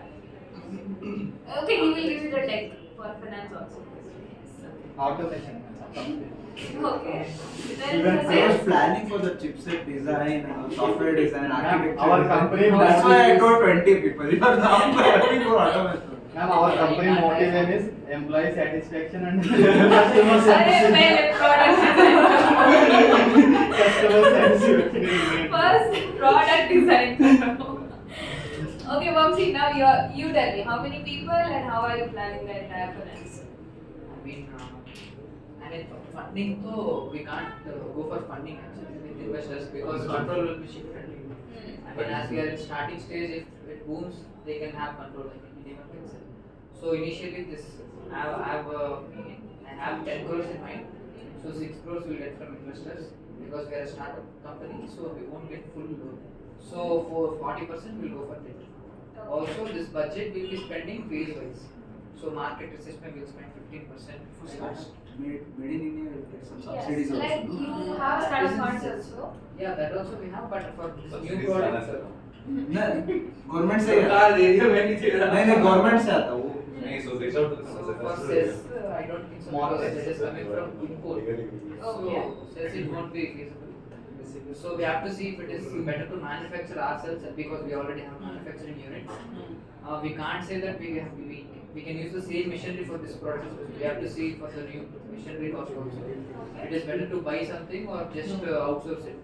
Okay, he will give you the tech for finance also. Automation. Okay. Then Even the I was sales. planning for the chipset design, software design, architecture. Our design. company That's why I motive got 20 people. You are now planning for automation. Ma'am, our company motive is employee satisfaction and customer अरे satisfaction. पहले product Customer satisfaction is main. first product design. Okay, Vamsi, now you tell me how many people and how are you planning the entire finance? I mean, for funding, though, we can't go for funding actually with investors because control will be shifted. I mean, as we are in starting stage, if it booms, they can have control like any of Excel. So initially, I have 10 crores in mind. So 6 crores we'll get from investors because we are a startup company, so we won't get full loan. So for 40% we'll go for debt. Also, this budget we'll be spending phase wise. So market assessment we'll spend 15% for startup. Made in India, will get some Yes, subsidies like also. you have startup funds also. Yeah, that also we have, but for this new Subsidies product, जाना sir. नहीं, government से ही आता सरकार दे रही है मैं नहीं दे है। रहा. नहीं गवर्नमेंट से आता है वो. नहीं, so reach out to the so customer. for sales, I don't think so More because or it is coming from import. Okay. So sales it won't be feasible. So we have to see if it is better to manufacture ourselves because we already have a manufacturing unit. We can't say that we can use the same machinery for this product. We have to see for the new machinery cost also. It is better to buy something or just outsource it.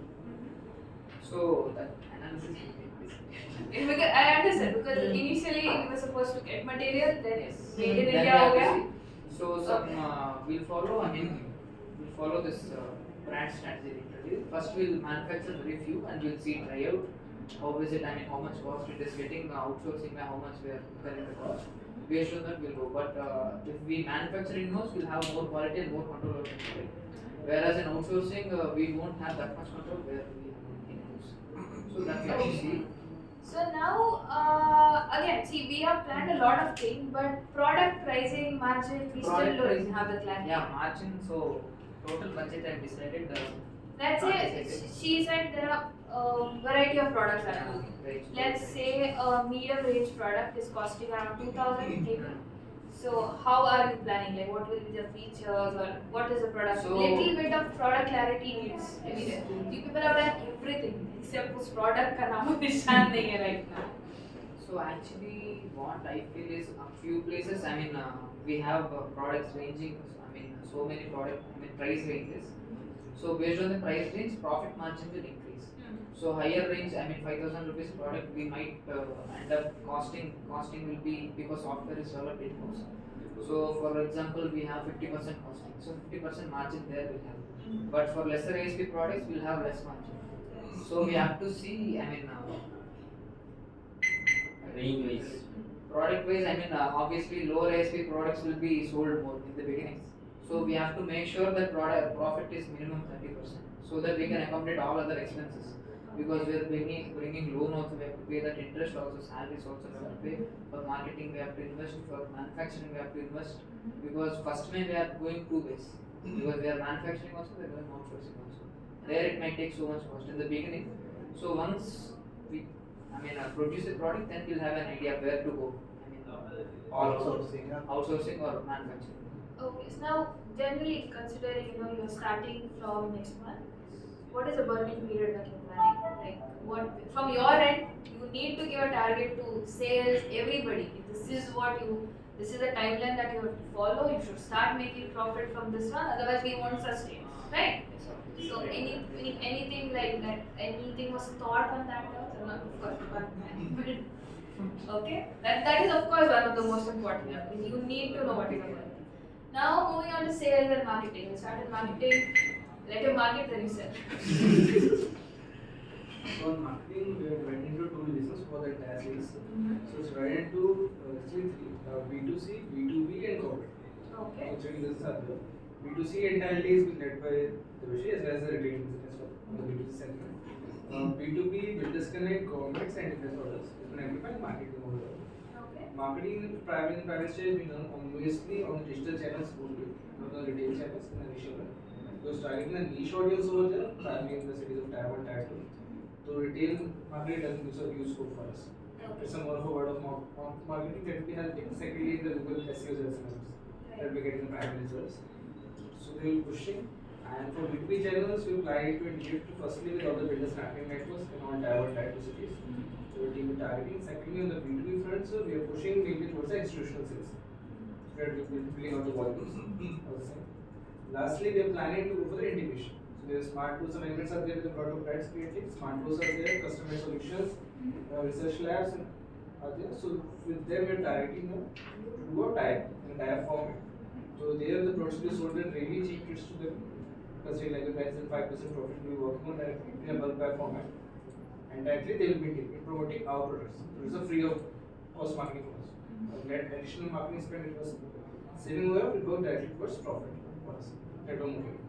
So that analysis will be Because I understand because initially we were supposed to get material, then it's made in Then we India have हो to गया. see. So some we'll follow. I mean, we'll follow this brand strategy. First, we'll manufacture very few and we'll see try out. How is it? I mean, how much cost it is getting outsourcing? How much we are incurring the cost? Based on that, we'll go. But if we manufacture in-house, we'll have more quality and more control over it. Whereas in outsourcing, we won't have that much control where we have in-house. So that we have to see. So now, again, see, we have planned a lot of things, but product pricing, margin, we Product still don't pricing. have the clarity. Yeah, margin. So total budget I've decided. Let's Not say decided. she said there are variety of products that are moving. Right. Let's say a medium range product is costing around 2,000 maybe. So how are you planning? Like what will be the features or what is the product? So- Little bit of product clarity needs. I mean, you people have done everything except उस product का नाम निशान नहीं है right now. So actually, what I feel is a few places. I mean, we have products ranging. I mean, so many product. I mean, price ranges. So based on the price range, profit margin will increase. So higher range, I mean 5,000 rupees product, we might end up costing will be, because software is developed in-house. So for example, we have 50% costing, so 50% margin there we have. But for lesser ASP products, we'll have less margin. So we have to see, I mean, Range wise. product wise, I mean, obviously lower ASP products will be sold more in the beginning. So we have to make sure that product profit is minimum 30%, so that we can accommodate all other expenses. Because we are bringing loan also, we have to pay that interest also, salaries also we have to pay. For marketing we have to invest, for manufacturing we have to invest. Because first we are going two ways. Because we are manufacturing also, we are going outsourcing also. There it might take so much cost in the beginning. So once we, produce a product, then we'll have an idea where to go. Outsourcing or manufacturing. Okay, so now generally considering you're starting from next month, what is the burning period that you're planning? Like what from your end, you need to give a target to sales, everybody. This is a timeline that you have to follow. You should start making profit from this one, otherwise we won't sustain, right? So anything like that, anything was thought on that terms, or not of course but okay, that is of course one of the most important things. You need to know what you're doing. Now moving on to sales and marketing. You started marketing, let your market then you sell. So on marketing, we are divided into two business for the entire sales. So it's divided into three, B2C, B2B and corporate. Okay. So three businesses are there. B2C entirely is led by Devashi as well as the retail business for the B2C segment. B2B, builders connect, governments and defense orders. It's an amplified marketing model. Okay. Marketing in private stage we done obviously on the digital channels only, not on the retail channels in the niche level. Because targeting a niche audience over there, primarily in the cities of Tier 1, Tier 2. So retail marketing doesn't use scope for us. It's a more of a word of mouth marketing that we have taken. Secondly, the Google SEO results that we get in the primary results. So they will pushing. And for B2B channels, we plan to integrate firstly with all the builders mapping networks in all Tier 1, Tier 2 cities. So we'll deal with targeting. Secondly, on the B2B front, so we are pushing mainly towards the institutional sales. We are building out the volumes. Lastly, we are planning to go for the integration. So there are smart tools and elements are there with a lot of brands creating. Smart tools are there, customer solutions, research labs are there. So with them, we are targeting to do a type in type format. So there the products will be sold at really cheap rates to them. Considering like the less than 5% profit we will working on directly in a bulk buy format. And directly they will be promoting our products. So it's a free of cost marketing for us. Net additional marketing spend it was saving over, it worked directly towards profit for us. That was moving.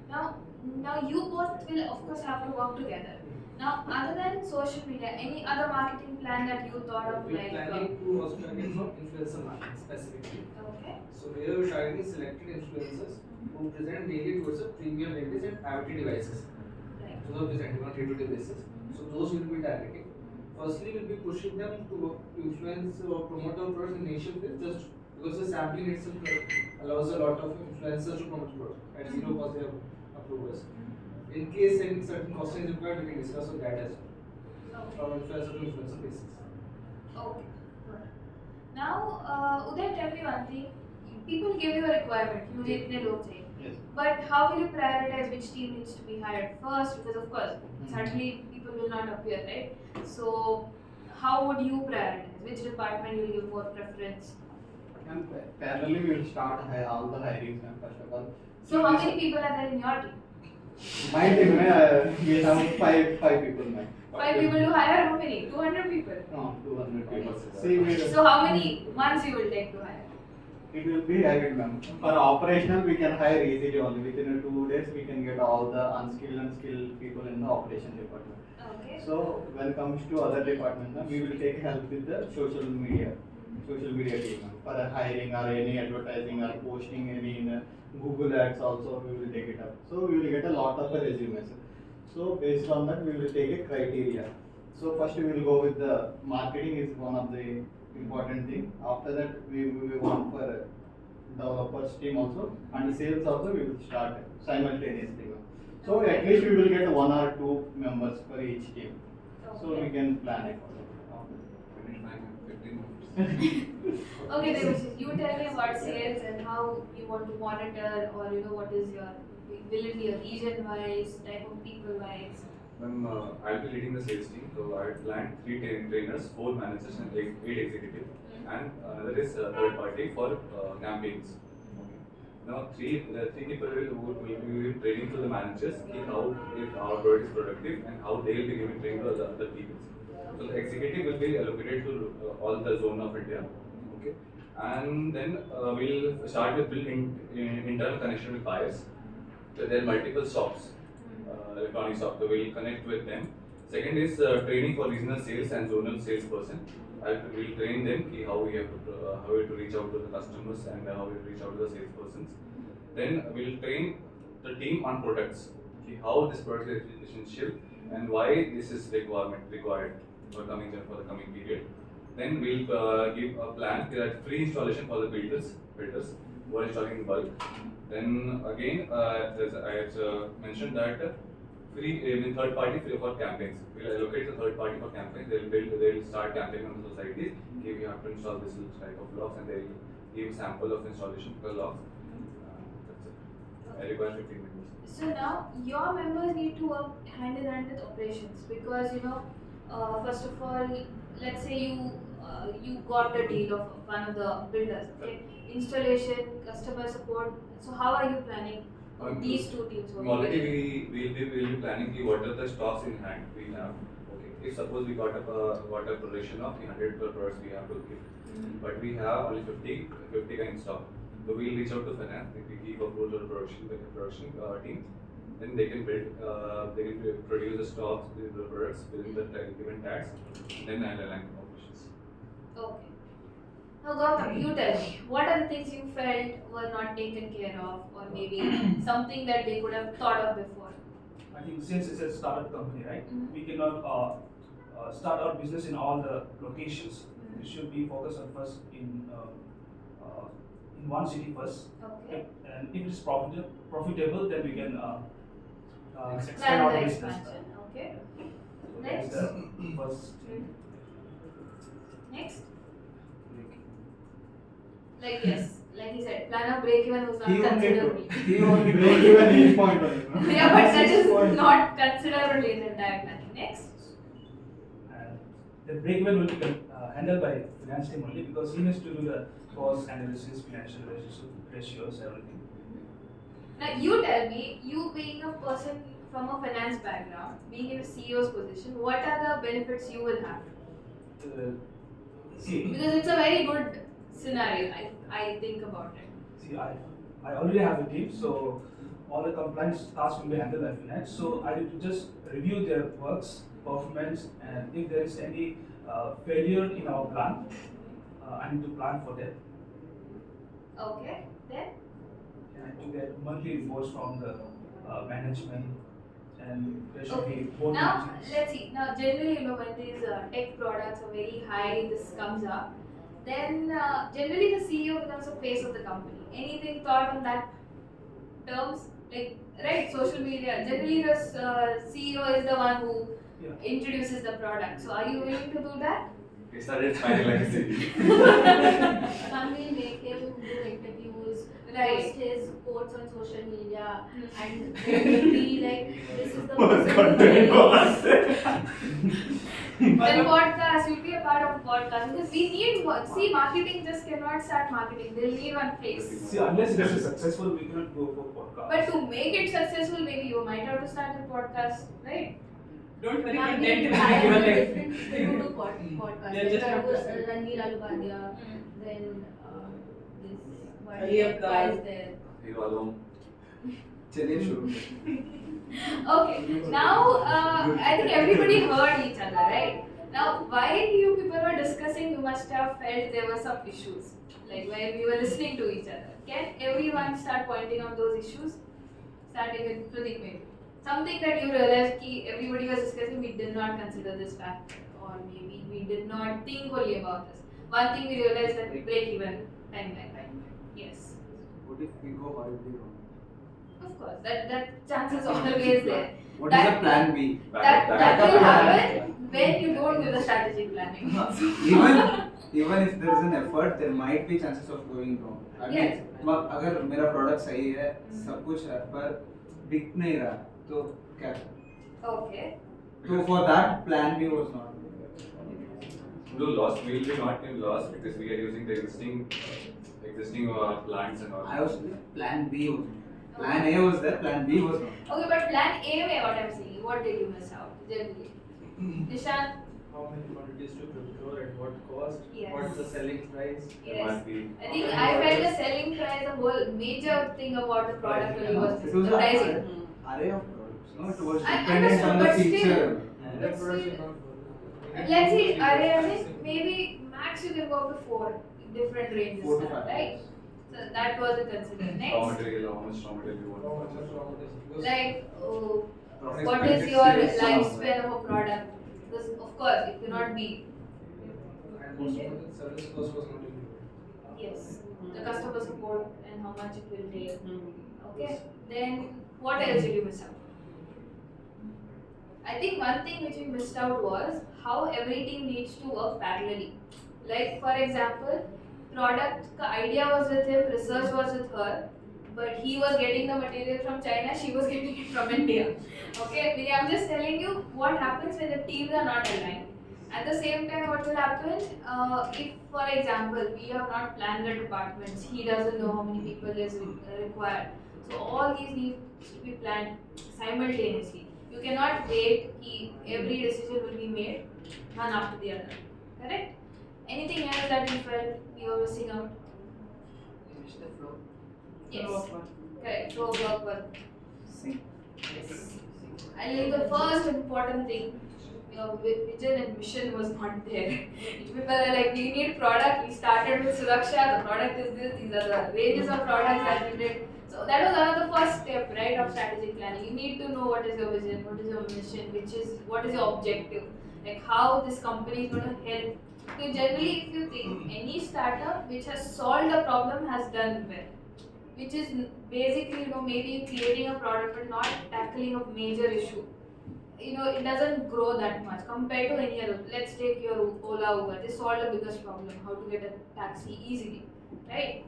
Now you both will of course have to work together. Now other than social media, any other marketing plan that you thought of We are planning to also target from influencer marketing specifically. Okay. So here we are targeting selected influencers who present daily towards a premium ranges and IoT devices. Right. So those presenting on day-to-day basis. So those we will be targeting. Firstly, we will be pushing them to influence or promote our products in initial phase, just because the sampling itself allows a lot of influencers to promote the product at zero cost. They have approved us. In case any certain costing is required, we can discuss on that as well. Okay. From influencer to influencer basis. Okay. Good. Now, Uday, tell me one thing. People give you a requirement. मुझे इतने लोग चाहिए. Yes. But how will you prioritize which team needs to be hired first? Because of course, certainly people will not appear, right? So, how would you prioritize? Which department will you give more preference? And parallelly, we will start all the hirings first of all. So, how many people are there in your team? My team, we have five people. 5 people to hire. How many? 200 people. No, 200 people. See, we So, how many months you will take to hire? it will be hybrid, ma'am. For operational, we can hire easily only within 2 days. We can get all the unskilled and skilled people in the operation department. Okay. So when it comes to other departments, we will take help with the social media team for hiring or any advertising or posting any in Google Ads. Also, we will take it up. So we will get a lot of resumes. So based on that, we will take a criteria. So first we will go with the marketing is one of the important thing. After that, we want for developers team also, and sales also we will start simultaneously. So at least we will get 1 or 2 members for each team. So we can plan it. Okay, then you tell me about sales and how you want to monitor, or what is your, will it be a region wise, type of people wise? I'll be leading the sales team. So I planned 3 trainers, 4 managers, and 8 executives, and another is third party for campaigns. Okay. Now three people will be training to the managers how if our product is productive and how they will be giving training to the other people. So the executive will be allocated to all the zone of India. Okay. And then we'll start with building internal connection with buyers. So there are multiple shops, electronic shops, so we'll connect with them. Second is training for regional sales and zonal salesperson. We'll train them how we have to reach out to the customers and how we reach out to the salespersons. Then we'll train the team on products, how this product is essential and why this is required for the coming period. Then we'll give a plan that free installation for the builders who are installing in bulk. Then again, as I had mentioned that free third party free for campaigns. We'll allocate the third party for campaigns. They'll start campaigning on the societies. Okay, we have to install this type of locks, and they'll give a sample of installation per locks. That's it. I require 15 members. So now your members need to work hand in hand with operations because first of all, let's say you got the deal of one of the builders, okay? Installation, customer support. So how are you planning these two teams working? Already we'll be planning what are the stocks in hand we have. Okay, if suppose we got a production of 100 products we have to give, but we have only 50 in stock. So we'll reach out to finance. We give approval to the production team. Then they can build, they can produce the stocks, the products within the given tags. Then I'll align operations. Okay. Now Gautam, you tell me, what are the things you felt were not taken care of, or maybe something that they could have thought of before? I think since it's a startup company, right, Mhm. we cannot start our business in all the locations. We should be focused on first in one city first. Okay. And if it's profitable, then we can expand Plan our the business. expansion. Okay. So Next. that's the first. Next. Like yes, like he said, plan of break even was not considerable. He only break even 8.1. Yeah, but that is not considerable in the entire planning. Next. And the break-even will be handled by finance team only because he needs to do the cost analysis, financial ratios, everything. Now you tell me, you being a person from a finance background, being in a CEO's position, what are the benefits you will have? See, Because it's a very good scenario, I think about it. See, I already have a team, so all the compliance tasks will be handled by finance. So I need to just review their works, performance, and if there is any failure in our plan, I need to plan for that. Okay, then? And I need to get monthly reports from the management, and there should Okay. be board Now, meetings. let's see. Now, generally, when these tech products are very high, this comes up, then generally the CEO becomes the face of the company. Anything thought on that terms? Like, right, social media. Generally, the CEO is the one who Yeah. introduces the product. So, are you willing to do that? We started smiling like a city. Some will make him do interviews, Right. post his quotes on social media, Hmm. and then will be like, this is the person Then podcast, you'll be a part of podcast because we need work. See, marketing just cannot start marketing. They'll need one face. See, unless it is successful, we cannot go for podcast. But to make it successful, maybe you might have to start a podcast, right? Don't worry, I you mean, can I get have given different people who do podcasts. Yeah, just Like have to there was start. Ranveer Alubadia, Mm. then this one Ali Abdal. guy is there. Hero Alom. चलिए शुरू Okay, now I think everybody heard each other, right? Now, while you people were discussing, you must have felt there were some issues, like while we were listening to each other. Can everyone start pointing out those issues? Starting with Pradeep maybe. Something that you realized ki everybody was discussing, we did not consider this fact, or maybe we did not think only about this. One thing we realized that we break even timeline, right? Yes. What if we go horribly wrong? Of course, that chance is always there. What is the plan B? That will happen when you don't do the strategic planning. Even if there is an effort, there might be chances of going wrong. I mean, Yes. अगर मेरा product सही है, सब कुछ है, पर बिक नहीं रहा, तो क्या? Okay. So for that, plan B was not. No loss. We will be not in loss because we are using the existing plants and all. I was plan B was. Plan A was there. Plan B was not. Okay, but plan A में what I'm saying, what did you miss out generally? Nishan? How many quantities to procure at what cost? Yes. What's the selling price? Yes. MRP. I think I felt the selling price, the whole major thing about the product only was It was the an pricing. array of products. No, it was I dependent on the understood, but feature. That products is not. Let's see, I mean, maybe max you can go up to 4 different ranges, 4 to now, 5. right? So that was a consider. Raw Next, material, how much raw material you want How to much purchase? wrong with this? Because like, Process what is benefits your is lifespan of a product? Because of course, it cannot be. and most of the service cost was not included. Yes, the customer support and how much it will take. Okay, then what else did you miss out? I think one thing which we missed out was how every team needs to work parallelly. Like for example, product ka idea was with him, research was with her, but he was getting the material from China, she was getting it from India. Okay, I'm just telling you what happens when the teams are not aligned. At the same time, what will happen if, for example, we have not planned the departments, he doesn't know how many people is required. So all these need to be planned simultaneously. You cannot wait, every decision will be made one after the other. Correct? Anything else that you felt you were missing out? You missed the flow. Yes. Correct. Flow work well. Sync. Yes. I think the first important thing, your vision and mission was not there. People are like, we need product. We started with Suraksha. The product is this. These are the ranges of products that we did. So that was another first step, right, of strategic planning. You need to know what is your vision, what is your mission, what is your objective, like how this company is going to help. So generally, if you think any startup which has solved a problem has done well, which is basically maybe creating a product but not tackling a major issue. It doesn't grow that much compared to any other. Let's take your Ola Uber. They solved the biggest problem: how to get a taxi easily, right?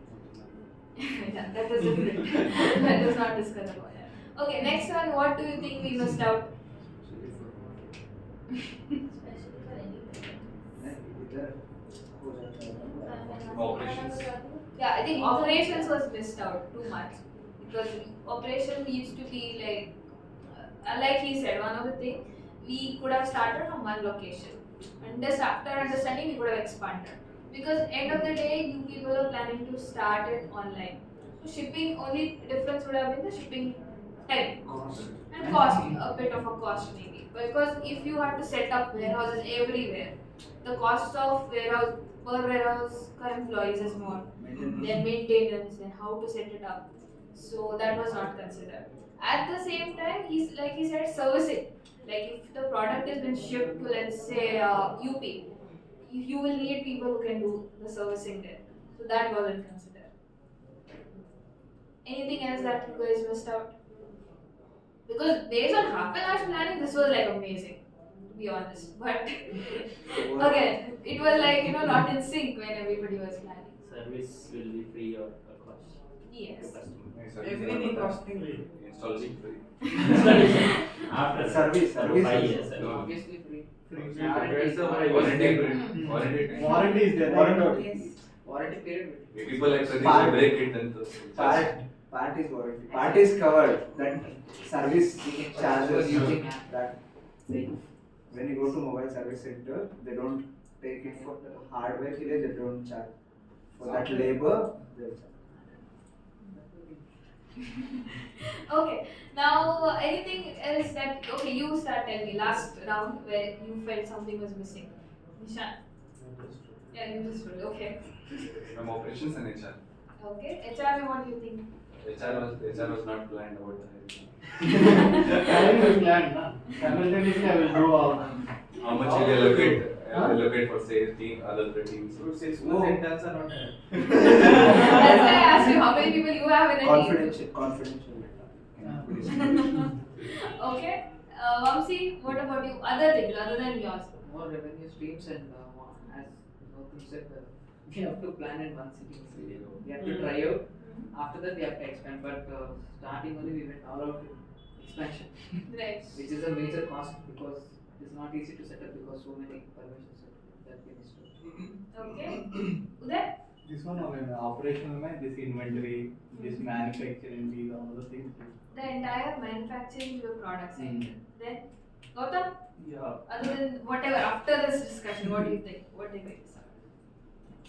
Yeah, that is different. That is not discussed about that. Okay, next one. What do you think we missed out? Operations. Yeah, I think operations was missed out too much because operation needs to be like he said, one of the things we could have started from one location and just after understanding we could have expanded because end of the day you people are planning to start it online. So shipping only difference would have been the shipping time and cost, a bit of a cost maybe because if you have to set up warehouses everywhere, the cost of warehouse per warehouse per employees is more. Then maintenance and how to set it up. So that was not considered. At the same time, he said servicing. Like if the product has been shipped to let's say UP, you will need people who can do the servicing there. So that wasn't considered. Anything else that you guys missed out? Because based on half an hour's planning, this was like amazing, to be honest. But again, it was like not in sync when everybody was planning. Service will be free or cost Yes. to customer. Everything costing free. Installation free. After Service. 5 years. So obviously free. Where's the Warranty. Mm. Warranty is there. Warranty. Yes. Warranty period. If people like Pradeep Part- will break it then Part is warranty. Part is covered. That service For charges. using app. That when you go to mobile service center, they don't take it for the hardware. They don't charge for that labor. They'll charge. Okay. Now, anything else that you start telling me last round where you felt something was missing. Nishan. Yeah, you just told. Okay. from operations and HR. Okay. HR, what do you think? HR was not planned about the hiring. Hiring is planned, na? Simultaneously, I will go out. How much will you allocate for sales team, other teams? So 6 months interns are not here. That's why I asked you how many people you have in a team. Confidential. Okay. Vamsi, what about you? Other things other than yours. More revenue streams and as Gautam said, we have to plan in one sitting. We have to try out. After that, we have to expand. But starting only, we went all out in expansion, Right. which is a major cost because It's not easy to set up because so many permissions that we install. Okay. Uday? This one, operational, this inventory, this manufacturing, these all the things. The entire manufacturing your products. Mm. Then, Gautam, Yeah. other than whatever, after this discussion, what do you think? What do you think?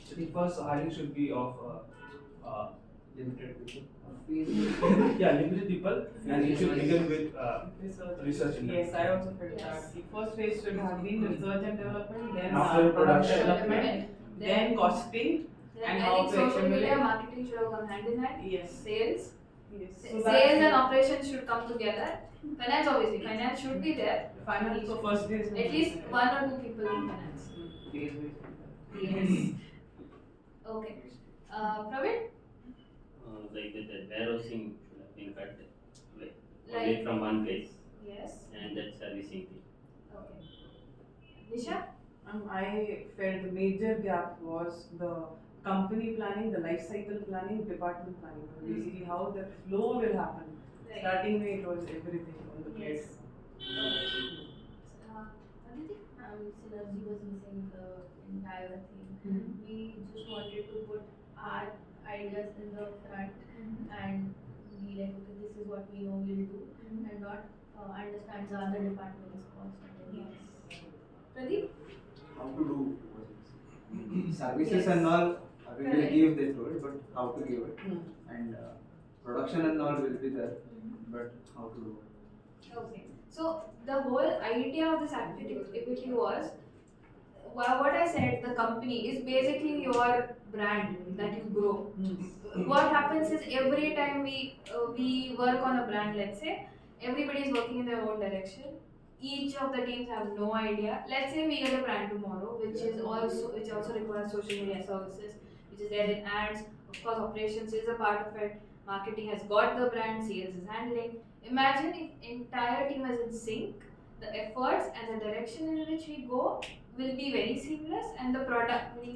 So the first hiring should be of Limited people. limited people, and it should begin with research and Yes, I also felt Yes. that. The first phase should have been research and development, then After product production. development, then costing. Then And I how think to social media accumulate. marketing should have gone hand in hand. Yes. Sales. Yes. Sales and operations should come together. Finance obviously, finance should be there. Finance, so first day is At least one or two people in finance. Yes. Okay. Praveen? Like with the warehousing should have been cut, like Like- only from one place, Yes. and that servicing thing. Okay. Nisha? I felt the major gap was the company planning, the life cycle planning, department planning. Basically, how the flow will happen. Right. Starting with it was everything on the plate. Yes. Aditi? Synergy was missing the entire thing. We just wanted to put our ideas in the front and be like, okay, this is what we know we'll do, and not understand the other departments constantly. Yes. Pradeep? How to do services and all, we will Correct. give they told, but how to give it, Hmm. and production and all will be there, but how to do it. Okay. So the whole idea of this activity was what I said, the company is basically your brand that you grow. What happens is every time we work on a brand, let's say, everybody is working in their own direction. Each of the teams have no idea. Let's say we get a brand tomorrow, which also requires social media services, which is there in ads. Of course, operations is a part of it. Marketing has got the brand, sales is handling. Imagine if entire team is in sync, the efforts and the direction in which we go will be very seamless, and the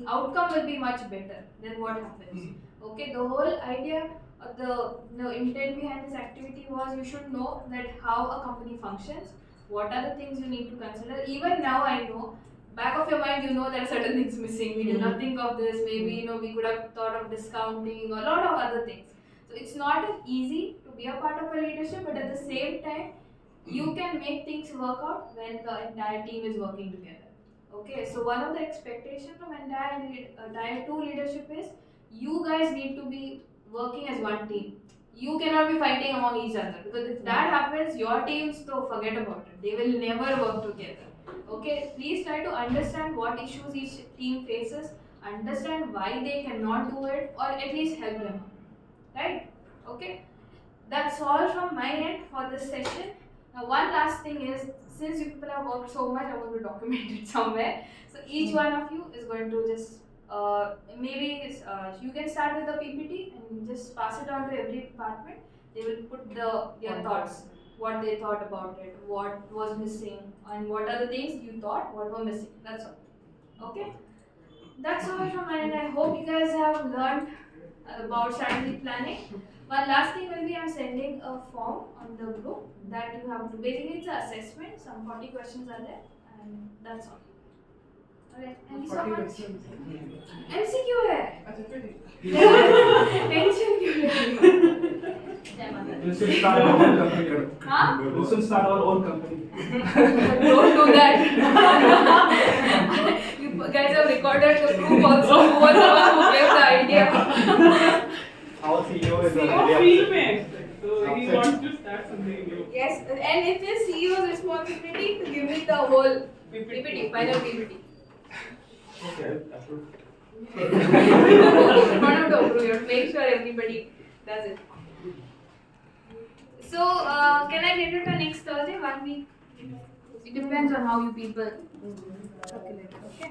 outcome will be much better than what happens. Okay, the whole idea of the intent behind this activity was you should know that how a company functions, what are the things you need to consider. Even now I know, back of your mind you know there are certain things missing. We did not think of this. Maybe we could have thought of discounting or a lot of other things. So it's not easy to be a part of a leadership, but at the same time, you can make things work out when the entire team is working together. Okay, so one of the expectations from entire 2 leadership is you guys need to be working as one team. You cannot be fighting among each other, because if that happens, your teams, so forget about it. They will never work together. Okay, please try to understand what issues each team faces, understand why they cannot do it, or at least help them. Right? Okay, that's all from my end for this session. Now, one last thing is, since you people have worked so much, I want to document it somewhere. So each one of you is going to just you can start with the PPT and just pass it on to every department. They will put their thoughts, what they thought about it, what was missing, and what are the things you thought what were missing. That's all. Okay, that's all from my end. I hope you guys have learned about strategic planning. One last thing will be, I'm sending a form on the group that you have to, basically it's an assessment, some 40 questions are there, and that's all. Alright, thank you so much. MCQ है tension क्यों ले We should start our own company. हाँ We should start our own company. don't do that. You guys have recorded the group also, who was the one who gave the idea. Our CEO is CEO already feel में so he wants to start something new. Yes, and it is CEO's responsibility to give me the whole PPT, final PPT. Okay, approve. Not have to approve, you have to make sure everybody does it. So, can I get it to next Thursday, 1 week? It depends on how you people calculate, okay?